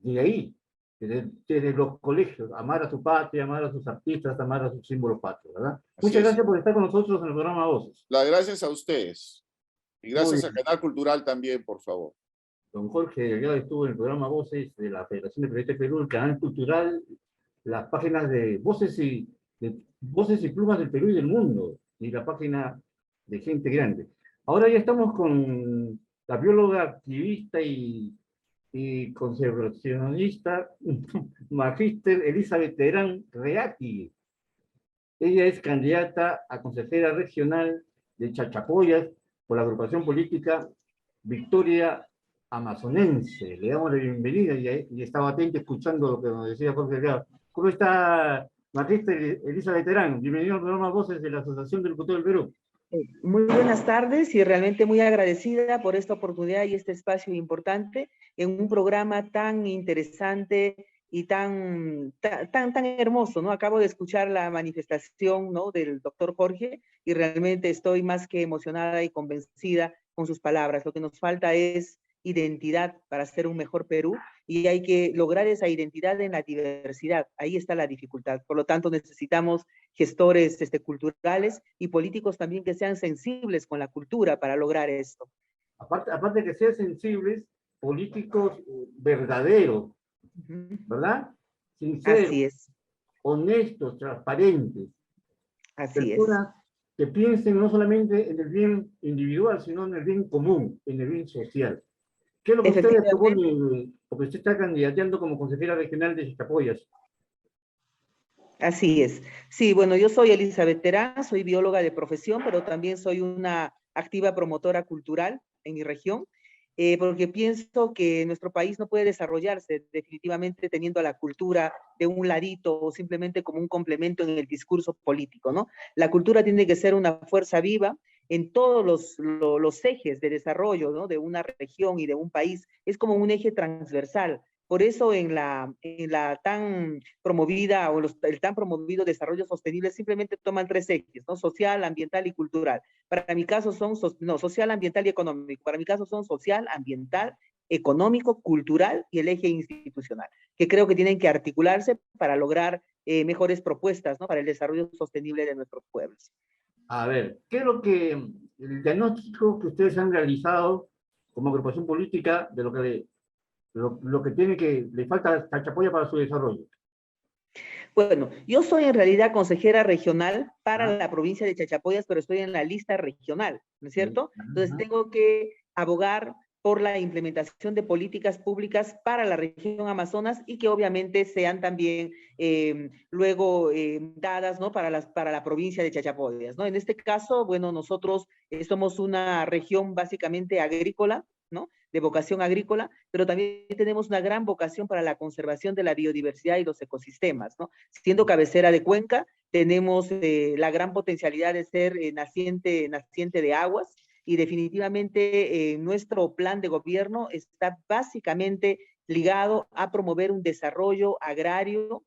De ahí, desde los colegios, amar a su patria, amar a sus artistas, amar a sus símbolos patrios, ¿verdad? Muchas gracias por estar con nosotros en el programa Voces. Las gracias a ustedes. Y gracias al Canal Cultural también, por favor. Don Jorge ya estuvo en el programa Voces de la Federación de Periodistas de Perú, el Canal Cultural, las páginas de Voces y Plumas del Perú y del mundo, y la página de Gente Grande. Ahora ya estamos con la bióloga, activista y conservacionista, magíster Elizabeth Terán Reati. Ella es candidata a consejera regional de Chachapoyas por la agrupación política Victoria Amazonense. Le damos la bienvenida y estaba atento escuchando lo que nos decía Jorge Delgado. ¿Cómo está, magíster Elizabeth Terán? Bienvenido al programa Voces de la Asociación de Locutores del Perú. Muy buenas tardes y realmente muy agradecida por esta oportunidad y este espacio importante en un programa tan interesante y tan hermoso, ¿no? Acabo de escuchar la manifestación, ¿no?, del doctor Jorge y realmente estoy más que emocionada y convencida con sus palabras. Lo que nos falta es identidad para ser un mejor Perú y hay que lograr esa identidad en la diversidad. Ahí está la dificultad. Por lo tanto, necesitamos gestores culturales y políticos también que sean sensibles con la cultura para lograr esto. aparte de que sean sensibles, políticos verdaderos, ¿verdad? Sinceros, Así es, honestos, transparentes, así es. personas que piensen no solamente en el bien individual, sino en el bien común, en el bien social. ¿Qué es lo que ustedes Efectivamente. proponen? Porque usted está candidateando como consejera regional de Chachapoyas. Así es. Sí, bueno, yo soy Elizabeth Terán, soy bióloga de profesión, pero también soy una activa promotora cultural en mi región, porque pienso que nuestro país no puede desarrollarse definitivamente teniendo a la cultura de un ladito o simplemente como un complemento en el discurso político, ¿no? La cultura tiene que ser una fuerza viva en todos los ejes de desarrollo, ¿no? De una región y de un país. Es como un eje transversal. Por eso en la tan promovida o el tan promovido desarrollo sostenible simplemente toman tres ejes, ¿no? Social, ambiental y cultural. Para mi caso son, no, social, ambiental y económico. Para mi caso son social, ambiental, económico, cultural y el eje institucional, que creo que tienen que articularse para lograr mejores propuestas, ¿no? Para el desarrollo sostenible de nuestros pueblos. A ver, ¿qué es lo que, el diagnóstico que ustedes han realizado como agrupación política de lo que tiene que, le falta a Chachapoya para su desarrollo? Bueno, yo soy en realidad consejera regional para Ah, la provincia de Chachapoyas, pero estoy en la lista regional, ¿no es cierto? Entonces ajá. tengo que abogar por la implementación de políticas públicas para la región Amazonas y que obviamente sean también luego dadas, ¿no? Para la provincia de Chachapoyas, ¿no? En este caso, bueno, nosotros somos una región básicamente agrícola, ¿no? De vocación agrícola, pero también tenemos una gran vocación para la conservación de la biodiversidad y los ecosistemas, ¿no? Siendo cabecera de cuenca, tenemos la gran potencialidad de ser naciente de aguas y definitivamente nuestro plan de gobierno está básicamente ligado a promover un desarrollo agrario,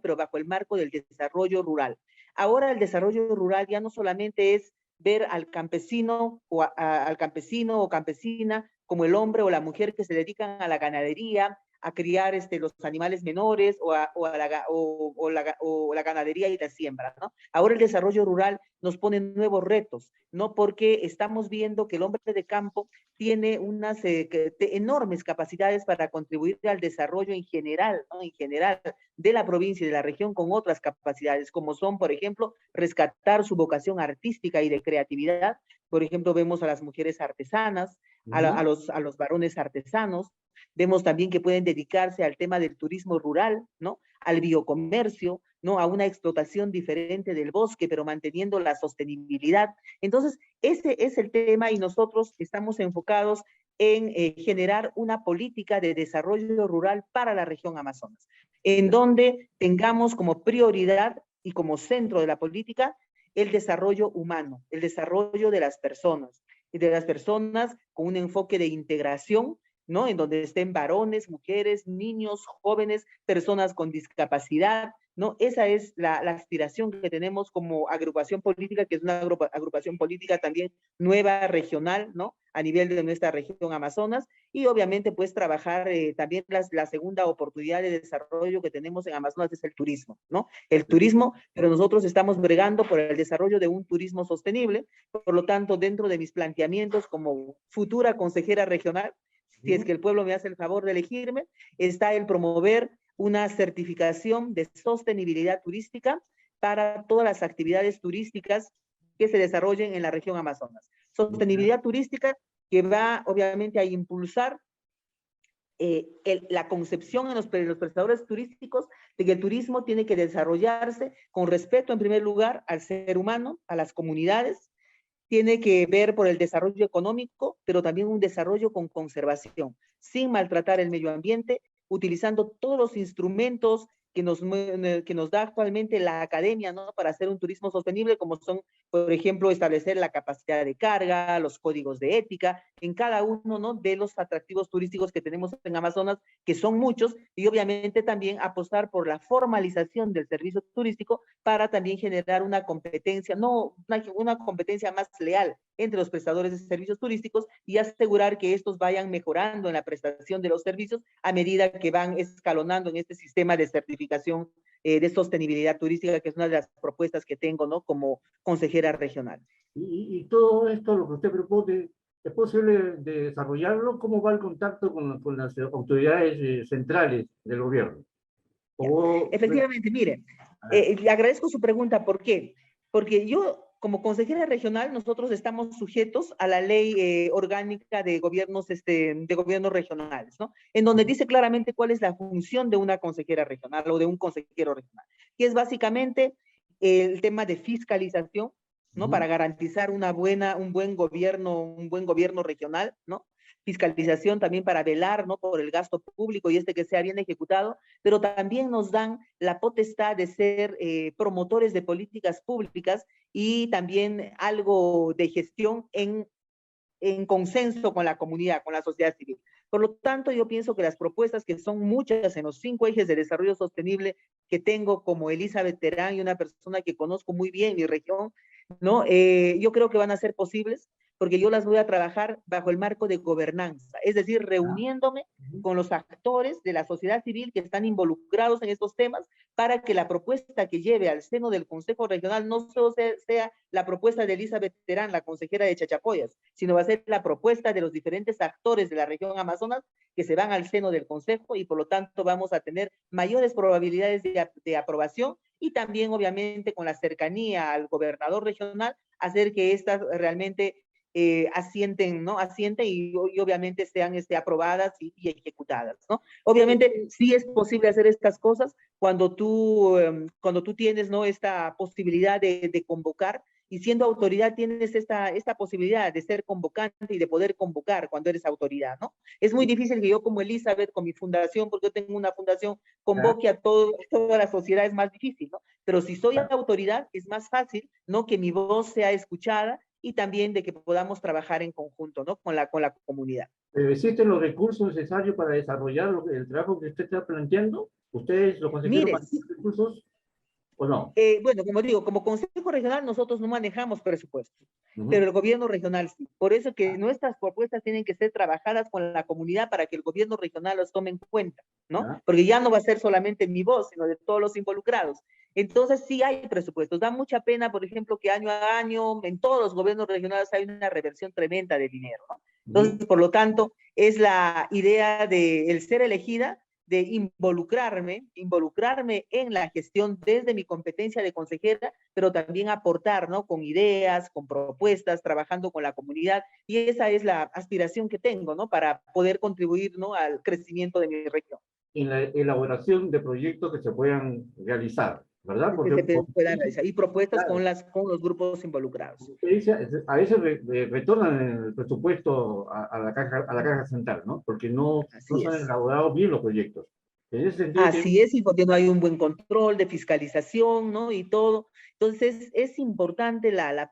pero bajo el marco del desarrollo rural. Ahora el desarrollo rural ya no solamente es ver al campesino al campesino o campesina como el hombre o la mujer que se dedican a la ganadería, a criar los animales menores o la ganadería y la siembra, ¿no? Ahora el desarrollo rural nos pone nuevos retos, ¿no? Porque estamos viendo que el hombre de campo tiene unas enormes capacidades para contribuir al desarrollo en general, ¿no? En general de la provincia y de la región con otras capacidades, como son, por ejemplo, rescatar su vocación artística y de creatividad. Por ejemplo, vemos a las mujeres artesanas, a los varones artesanos. Vemos también que pueden dedicarse al tema del turismo rural, ¿no? Al biocomercio, ¿no? A una explotación diferente del bosque, pero manteniendo la sostenibilidad. Entonces, ese es el tema y nosotros estamos enfocados en generar una política de desarrollo rural para la región Amazonas, en donde tengamos como prioridad y como centro de la política el desarrollo humano, el desarrollo de las personas, y de las personas con un enfoque de integración, ¿no? En donde estén varones, mujeres, niños, jóvenes, personas con discapacidad, ¿no? Esa es la aspiración que tenemos como agrupación política, que es una agrupación política también nueva, regional, ¿no? A nivel de nuestra región Amazonas, y obviamente pues trabajar también la segunda oportunidad de desarrollo que tenemos en Amazonas es el turismo, ¿no? El turismo, pero nosotros estamos bregando por el desarrollo de un turismo sostenible, por lo tanto, dentro de mis planteamientos como futura consejera regional, si es que el pueblo me hace el favor de elegirme, está el promover una certificación de sostenibilidad turística para todas las actividades turísticas que se desarrollen en la región Amazonas. Sostenibilidad turística que va obviamente a impulsar la concepción en los prestadores turísticos de que el turismo tiene que desarrollarse con respeto en primer lugar al ser humano, a las comunidades, tiene que ver por el desarrollo económico, pero también un desarrollo con conservación, sin maltratar el medio ambiente, utilizando todos los instrumentos que nos da actualmente la academia, ¿no? Para hacer un turismo sostenible, como son, por ejemplo, establecer la capacidad de carga, los códigos de ética, en cada uno, ¿no? De los atractivos turísticos que tenemos en Amazonas, que son muchos, y obviamente también apostar por la formalización del servicio turístico para también generar una competencia, no una competencia más leal entre los prestadores de servicios turísticos y asegurar que estos vayan mejorando en la prestación de los servicios a medida que van escalonando en este sistema de certificación de sostenibilidad turística, que es una de las propuestas que tengo, ¿no? Como consejera regional. Y todo esto, lo que usted propone, ¿Es posible desarrollarlo? ¿Cómo va el contacto con las autoridades centrales del gobierno? O, Efectivamente, mire, le agradezco su pregunta. ¿Por qué? Porque yo, como consejera regional, nosotros estamos sujetos a la ley orgánica de gobiernos, de gobiernos regionales, ¿no? En donde dice claramente cuál es la función de una consejera regional o de un consejero regional, que es básicamente el tema de fiscalización, ¿no? Para garantizar un buen gobierno regional, ¿no? Fiscalización también para velar, ¿no? Por el gasto público y que sea bien ejecutado, pero también nos dan la potestad de ser promotores de políticas públicas y también algo de gestión en consenso con la comunidad, con la sociedad civil. Por lo tanto, yo pienso que las propuestas, que son muchas en los 5 ejes de desarrollo sostenible que tengo como Elizabeth Terán y una persona que conozco muy bien mi región, ¿no? Yo creo que van a ser posibles porque yo las voy a trabajar bajo el marco de gobernanza, es decir, reuniéndome con los actores de la sociedad civil que están involucrados en estos temas para que la propuesta que lleve al seno del Consejo Regional no solo sea la propuesta de Elizabeth Terán, la consejera de Chachapoyas, sino va a ser la propuesta de los diferentes actores de la región Amazonas que se van al seno del Consejo y por lo tanto vamos a tener mayores probabilidades de aprobación y también obviamente con la cercanía al gobernador regional hacer que estas realmente asienten, ¿no? Asienten y obviamente sean aprobadas y ejecutadas, ¿no? Obviamente sí es posible hacer estas cosas cuando tú tienes, ¿no? Esta posibilidad de convocar y siendo autoridad tienes esta posibilidad de ser convocante y de poder convocar cuando eres autoridad, ¿no? Es muy difícil que yo como Elizabeth, con mi fundación, porque yo tengo una fundación, convoque a toda la sociedad, es más difícil, ¿no? Pero si soy autoridad, es más fácil, ¿no? Que mi voz sea escuchada y también de que podamos trabajar en conjunto, ¿no? Con la comunidad. ¿Existen los recursos necesarios para desarrollar el trabajo que usted está planteando? ¿Ustedes, los consejeros, Mire, manejan recursos o no? bueno, como digo, como Consejo Regional nosotros no manejamos presupuestos, pero el gobierno regional sí. Por eso que nuestras propuestas tienen que ser trabajadas con la comunidad para que el gobierno regional las tome en cuenta, ¿no? Porque ya no va a ser solamente mi voz, sino de todos los involucrados. Entonces sí hay presupuestos. Da mucha pena, por ejemplo, que año a año en todos los gobiernos regionales hay una reversión tremenda de dinero, ¿no? Entonces, por lo tanto, es la idea de el ser elegida, de involucrarme en la gestión desde mi competencia de consejera, pero también aportar, ¿no? Con ideas, con propuestas, trabajando con la comunidad, y esa es la aspiración que tengo, ¿no? Para poder contribuir, ¿no? Al crecimiento de mi región. En la elaboración de proyectos que se puedan realizar, ¿verdad? Porque se puedan realizar, y propuestas con los grupos involucrados. A veces retornan el presupuesto a la caja central, ¿no? Porque no se han elaborado bien los proyectos. En ese sentido, así es, y porque no hay un buen control de fiscalización, ¿no? Y todo. Entonces, es importante la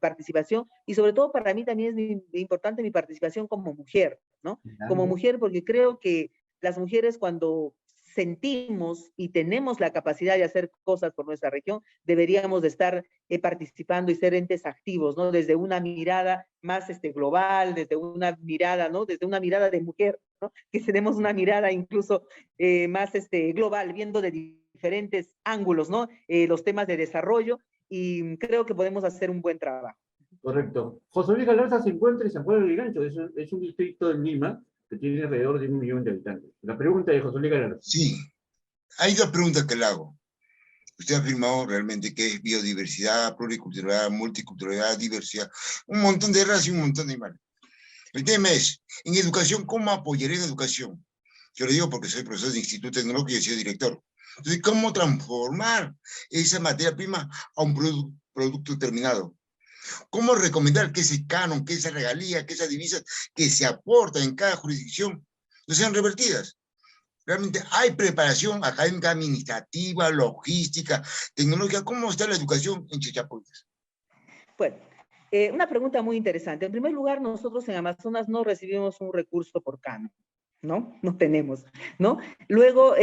participación, y sobre todo para mí también es importante mi participación como mujer, ¿no? Como mujer, porque creo que las mujeres cuando sentimos y tenemos la capacidad de hacer cosas por nuestra región, deberíamos de estar participando y ser entes activos, ¿no? Desde una mirada más global, desde una mirada, ¿no? Desde una mirada de mujer, ¿no? Que tenemos una mirada incluso más global, viendo de diferentes ángulos, ¿no? Los temas de desarrollo, y creo que podemos hacer un buen trabajo. Correcto. José Luis Galarza se encuentra en San Juan del Lurigancho, es un distrito de Lima que tiene alrededor de 1 millón de habitantes. La pregunta de José Luis Galarza. Sí, hay dos preguntas que le hago. Usted ha afirmado realmente que es biodiversidad, pluriculturalidad, multiculturalidad, diversidad, un montón de razas y un montón de animales. El tema es, en educación, ¿cómo apoyaré la educación? Yo le digo porque soy profesor de Instituto Tecnológico y he sido director. Entonces, ¿cómo transformar esa materia prima a un producto terminado? ¿Cómo recomendar que ese canon, que esa regalía, que esas divisas que se aportan en cada jurisdicción no sean revertidas? Realmente hay preparación académica, administrativa, logística, tecnológica. ¿Cómo está la educación en Chachapoyas? Bueno, una pregunta muy interesante. En primer lugar, nosotros en Amazonas no recibimos un recurso por canon, ¿no? No tenemos, ¿no? Luego,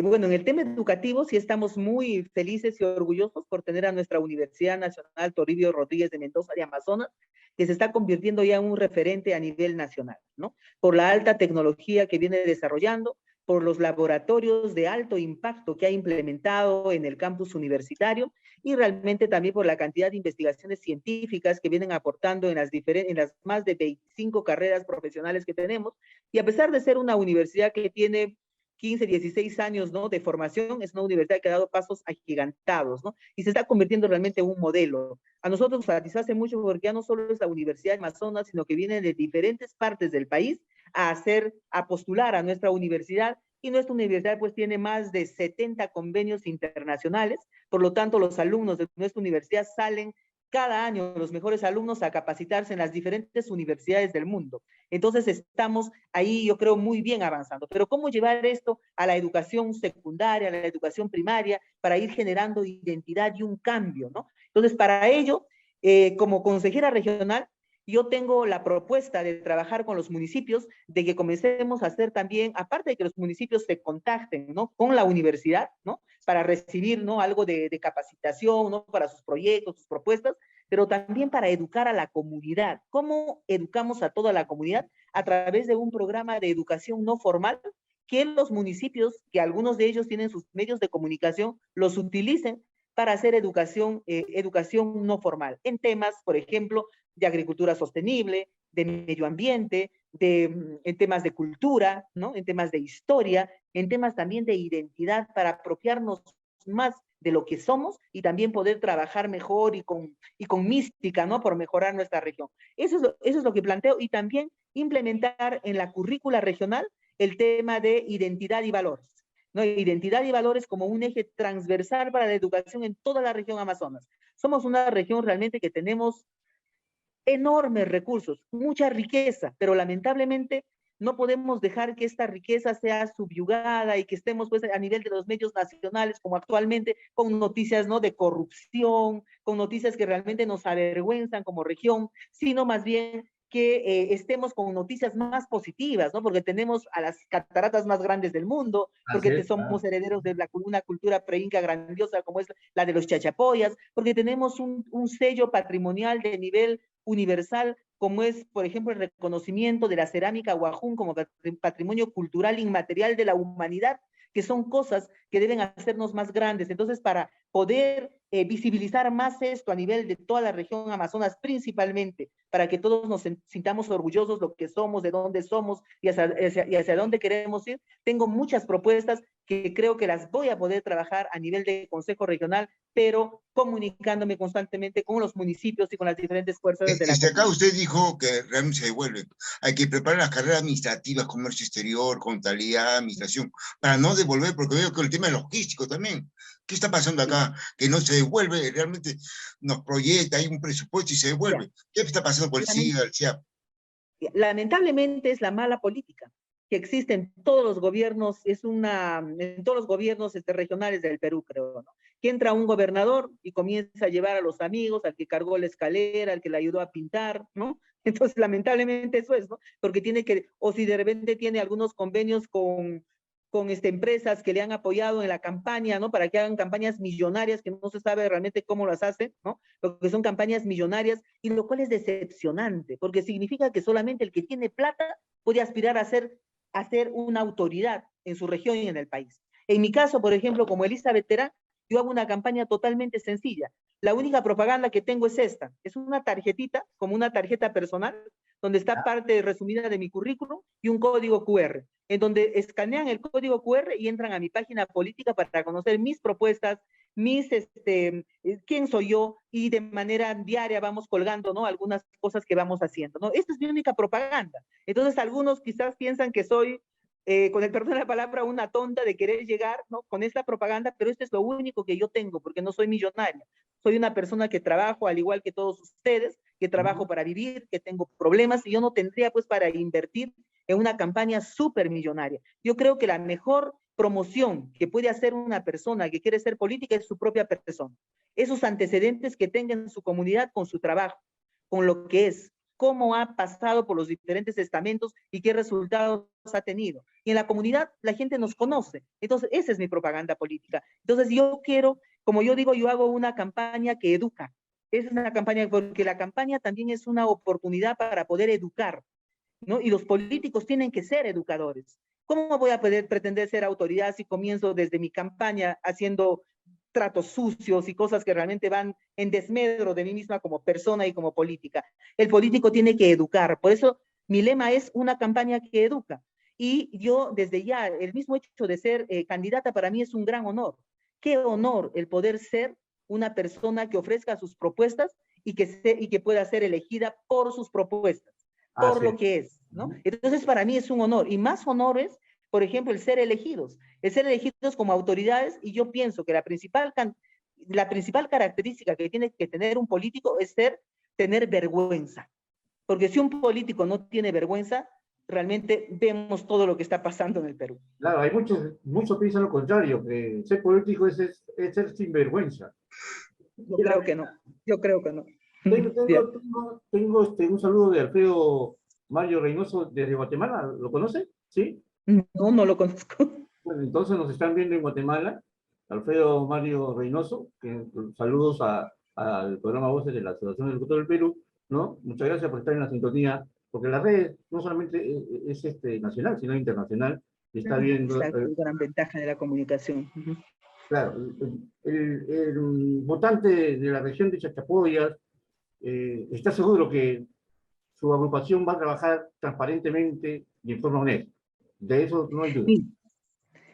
bueno, en el tema educativo sí estamos muy felices y orgullosos por tener a nuestra Universidad Nacional Toribio Rodríguez de Mendoza de Amazonas, que se está convirtiendo ya en un referente a nivel nacional, ¿no? Por la alta tecnología que viene desarrollando, por los laboratorios de alto impacto que ha implementado en el campus universitario y realmente también por la cantidad de investigaciones científicas que vienen aportando en las más de 25 carreras profesionales que tenemos. Y a pesar de ser una universidad que tiene 15, 16 años, ¿no?, de formación, es una universidad que ha dado pasos agigantados, ¿no? Y se está convirtiendo realmente en un modelo. A nosotros nos satisface mucho porque ya no solo es la Universidad de Amazonas, sino que vienen de diferentes partes del país a postular a nuestra universidad, y nuestra universidad pues tiene más de 70 convenios internacionales. Por lo tanto, los alumnos de nuestra universidad salen cada año, los mejores alumnos, a capacitarse en las diferentes universidades del mundo. Entonces estamos ahí, yo creo, muy bien avanzando. Pero ¿cómo llevar esto a la educación secundaria, a la educación primaria, para ir generando identidad y un cambio, ¿no? Entonces, para ello, como consejera regional, yo tengo la propuesta de trabajar con los municipios, de que comencemos a hacer también, aparte de que los municipios se contacten, ¿no?, con la universidad, ¿no?, para recibir, ¿no?, algo de capacitación, ¿no?, para sus proyectos, sus propuestas, pero también para educar a la comunidad. ¿Cómo educamos a toda la comunidad? A través de un programa de educación no formal, que los municipios, que algunos de ellos tienen sus medios de comunicación, los utilicen para hacer educación no formal, en temas, por ejemplo, de agricultura sostenible, de medio ambiente, en temas de cultura, ¿no?, en temas de historia, en temas también de identidad, para apropiarnos más de lo que somos y también poder trabajar mejor y con mística, ¿no?, por mejorar nuestra región. Eso es lo que planteo, y también implementar en la currícula regional el tema de identidad y valores, ¿no? Identidad y valores como un eje transversal para la educación en toda la región Amazonas. Somos una región realmente que tenemos enormes recursos, mucha riqueza, pero lamentablemente no podemos dejar que esta riqueza sea subyugada y que estemos pues a nivel de los medios nacionales, como actualmente, con noticias, ¿no?, de corrupción, con noticias que realmente nos avergüenzan como región, sino más bien que estemos con noticias más positivas, ¿no?, porque tenemos a las cataratas más grandes del mundo, Así porque es, somos herederos de una cultura preinca grandiosa como es la de los chachapoyas, porque tenemos un sello patrimonial de nivel universal, como es, por ejemplo, el reconocimiento de la cerámica Huajún como patrimonio cultural inmaterial de la humanidad, que son cosas que deben hacernos más grandes. Entonces, para poder visibilizar más esto a nivel de toda la región Amazonas, principalmente, para que todos nos sintamos orgullosos de lo que somos, de dónde somos y hacia dónde queremos ir, tengo muchas propuestas que creo que las voy a poder trabajar a nivel de Consejo Regional, pero comunicándome constantemente con los municipios y con las diferentes fuerzas de la Acá comunidad. usted dijo que realmente se devuelve. Hay que preparar las carreras administrativas, comercio exterior, contabilidad, administración, para no devolver, porque veo que el tema es logístico también. ¿Qué está pasando acá? Que no se devuelve, realmente nos proyecta, hay un presupuesto y se devuelve. ¿Qué está pasando con el SIGA, el CIAP? Lamentablemente es la mala política que existe en todos los gobiernos, en todos los gobiernos regionales del Perú, creo, ¿no? Que entra un gobernador y comienza a llevar a los amigos, al que cargó la escalera, al que le ayudó a pintar, ¿no? Entonces, lamentablemente eso es, ¿no? Porque o si de repente tiene algunos convenios con empresas que le han apoyado en la campaña, ¿no?, para que hagan campañas millonarias que no se sabe realmente cómo las hacen, ¿no?, porque son campañas millonarias, y lo cual es decepcionante, porque significa que solamente el que tiene plata puede aspirar a ser una autoridad en su región y en el país. En mi caso, por ejemplo, como Elizabeth Terán, yo hago una campaña totalmente sencilla. La única propaganda que tengo es esta. Es una tarjetita, como una tarjeta personal, donde está parte resumida de mi currículum y un código QR, en donde escanean el código QR y entran a mi página política para conocer mis propuestas, quién soy yo, y de manera diaria vamos colgando, ¿no?, algunas cosas que vamos haciendo, ¿no? Esta es mi única propaganda. Entonces, algunos quizás piensan que soy, con el perdón de la palabra, una tonta de querer llegar, ¿no?, con esta propaganda, pero esto es lo único que yo tengo, porque no soy millonaria. Soy una persona que trabajo, al igual que todos ustedes, que trabajo para vivir, que tengo problemas, y yo no tendría pues para invertir en una campaña súper millonaria. Yo creo que la mejor promoción que puede hacer una persona que quiere ser política es su propia persona. Esos antecedentes que tenga en su comunidad con su trabajo, con lo que es, cómo ha pasado por los diferentes estamentos y qué resultados ha tenido. Y en la comunidad la gente nos conoce. Entonces, esa es mi propaganda política. Entonces, yo quiero, como yo digo, yo hago una campaña que educa. Es una campaña, porque la campaña también es una oportunidad para poder educar, ¿no? Y los políticos tienen que ser educadores. ¿Cómo voy a poder pretender ser autoridad si comienzo desde mi campaña haciendo tratos sucios y cosas que realmente van en desmedro de mí misma como persona y como política? El político tiene que educar. Por eso mi lema es una campaña que educa. Y yo desde ya, el mismo hecho de ser candidata para mí es un gran honor. Qué honor el poder ser una persona que ofrezca sus propuestas y que pueda ser elegida por sus propuestas, por Así lo es. que es, ¿no? Entonces, para mí es un honor. Y más honores, por ejemplo, el ser elegidos como autoridades, y yo pienso que la principal característica que tiene que tener un político es tener vergüenza. Porque si un político no tiene vergüenza, realmente vemos todo lo que está pasando en el Perú. Claro, hay muchos piensan lo contrario, que ser político es ser sinvergüenza. Yo Mira, creo que no. Yo creo que no. tengo un saludo de Alfredo Mario Reynoso desde Guatemala. ¿Lo conoce? ¿Sí? No, no lo conozco. Bueno, entonces nos están viendo en Guatemala. Alfredo Mario Reynoso, saludos al programa Voces de la Asociación del Locutor del Perú, ¿no? Muchas gracias por estar en la sintonía, porque la red no solamente es nacional, sino internacional, y está viendo, Exacto, es gran ventaja de la comunicación. claro, el votante de la región de Chachapoyas está seguro que su agrupación va a trabajar transparentemente y en forma honesta. De eso no hay duda.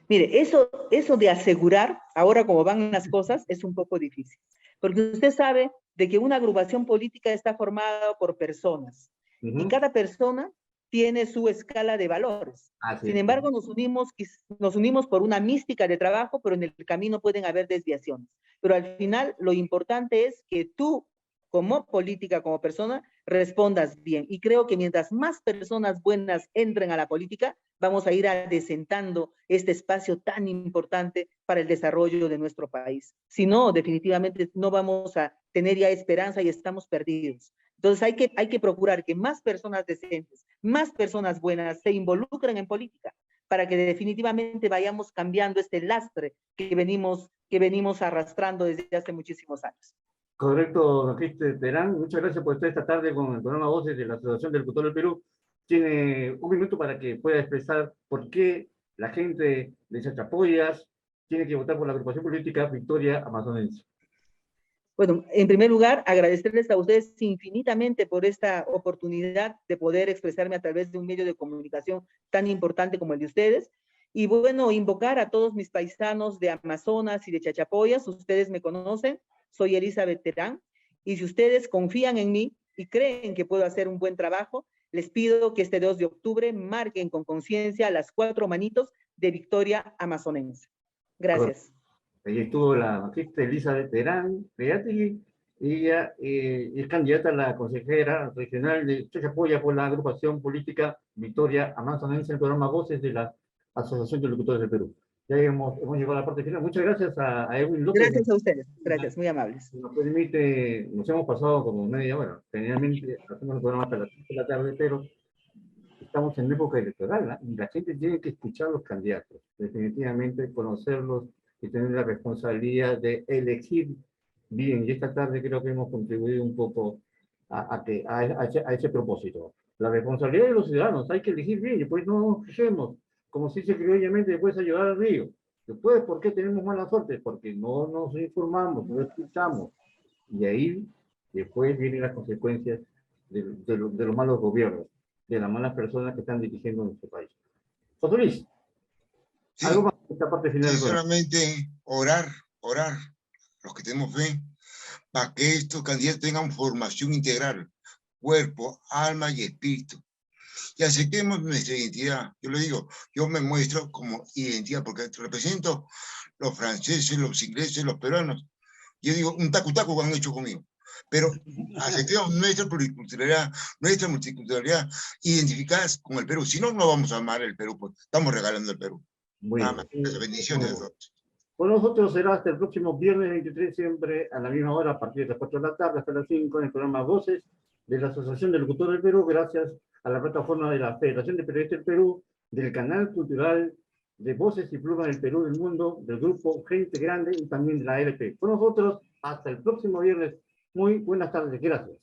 Mire, eso de asegurar, ahora como van las cosas, es un poco difícil. Porque usted sabe de que una agrupación política está formada por personas. Y cada persona tiene su escala de valores. Sin embargo, nos unimos por una mística de trabajo, pero en el camino pueden haber desviaciones. Pero al final, lo importante es que tú, como política, como persona, respondas bien. Y creo que mientras más personas buenas entren a la política, vamos a ir adecentando este espacio tan importante para el desarrollo de nuestro país. Si no, definitivamente no vamos a tener ya esperanza y estamos perdidos. Entonces hay que procurar que más personas decentes, más personas buenas se involucren en política para que definitivamente vayamos cambiando este lastre que venimos arrastrando desde hace muchísimos años. Correcto, don Cristian Terán. Muchas gracias por estar esta tarde con el programa Voces de la Asociación del Locutor del Perú. Tiene un minuto para que pueda expresar por qué la gente de Chachapoyas tiene que votar por la agrupación política Victoria Amazonense. Bueno, en primer lugar, agradecerles a ustedes infinitamente por esta oportunidad de poder expresarme a través de un medio de comunicación tan importante como el de ustedes. Y bueno, invocar a todos mis paisanos de Amazonas y de Chachapoyas. Ustedes me conocen, soy Elizabeth Terán. Y si ustedes confían en mí y creen que puedo hacer un buen trabajo, les pido que este 2 de octubre marquen con conciencia las 4 manitos de Victoria Amazonense. Gracias. Ahí estuvo la magistrada Elizabeth Terán, y ella es candidata a la consejera regional de Chachapoya por la agrupación política Victoria Amazonense en el programa Voces de la Asociación de Locutores del Perú. Ya hemos llegado a la parte final. Muchas gracias a Edwin López. Gracias a ustedes, gracias, muy amables. Nos permite, nos hemos pasado como media hora. Generalmente hacemos el programa hasta las 5 de la tarde, pero estamos en época electoral, ¿no? Y la gente tiene que escuchar a los candidatos, definitivamente conocerlos y tener la responsabilidad de elegir bien. Y esta tarde creo que hemos contribuido un poco a ese propósito. La responsabilidad de los ciudadanos, hay que elegir bien, y después no nos fijemos, como se dice criollamente, después a llevar al río. Después, ¿por qué tenemos mala suerte? Porque no nos informamos, no escuchamos. Y ahí, después vienen las consecuencias de los malos gobiernos, de las malas personas que están dirigiendo nuestro país. José Luis, sí, algo más de esta parte final. Solamente orar, los que tenemos fe, para que estos candidatos tengan formación integral, cuerpo, alma y espíritu. Y aceptemos nuestra identidad. Yo le digo, yo me muestro como identidad, porque represento los franceses, los ingleses, los peruanos. Yo digo, un tacu-tacu han hecho conmigo. Pero aceptemos nuestra pluriculturalidad, nuestra multiculturalidad, identificadas con el Perú. Si no, no vamos a amar el Perú, pues estamos regalando el Perú. Nada más. Bendiciones a todos. Con nosotros será hasta el próximo viernes 23, siempre a la misma hora, a partir de las 4 de la tarde hasta las 5, en el programa Voces de la Asociación de Locutores del Perú, gracias a la plataforma de la Federación de Periodistas del Perú, del canal cultural de Voces y Plumas del Perú del Mundo, del grupo Gente Grande y también de la ALP. Con nosotros hasta el próximo viernes. Muy buenas tardes, gracias.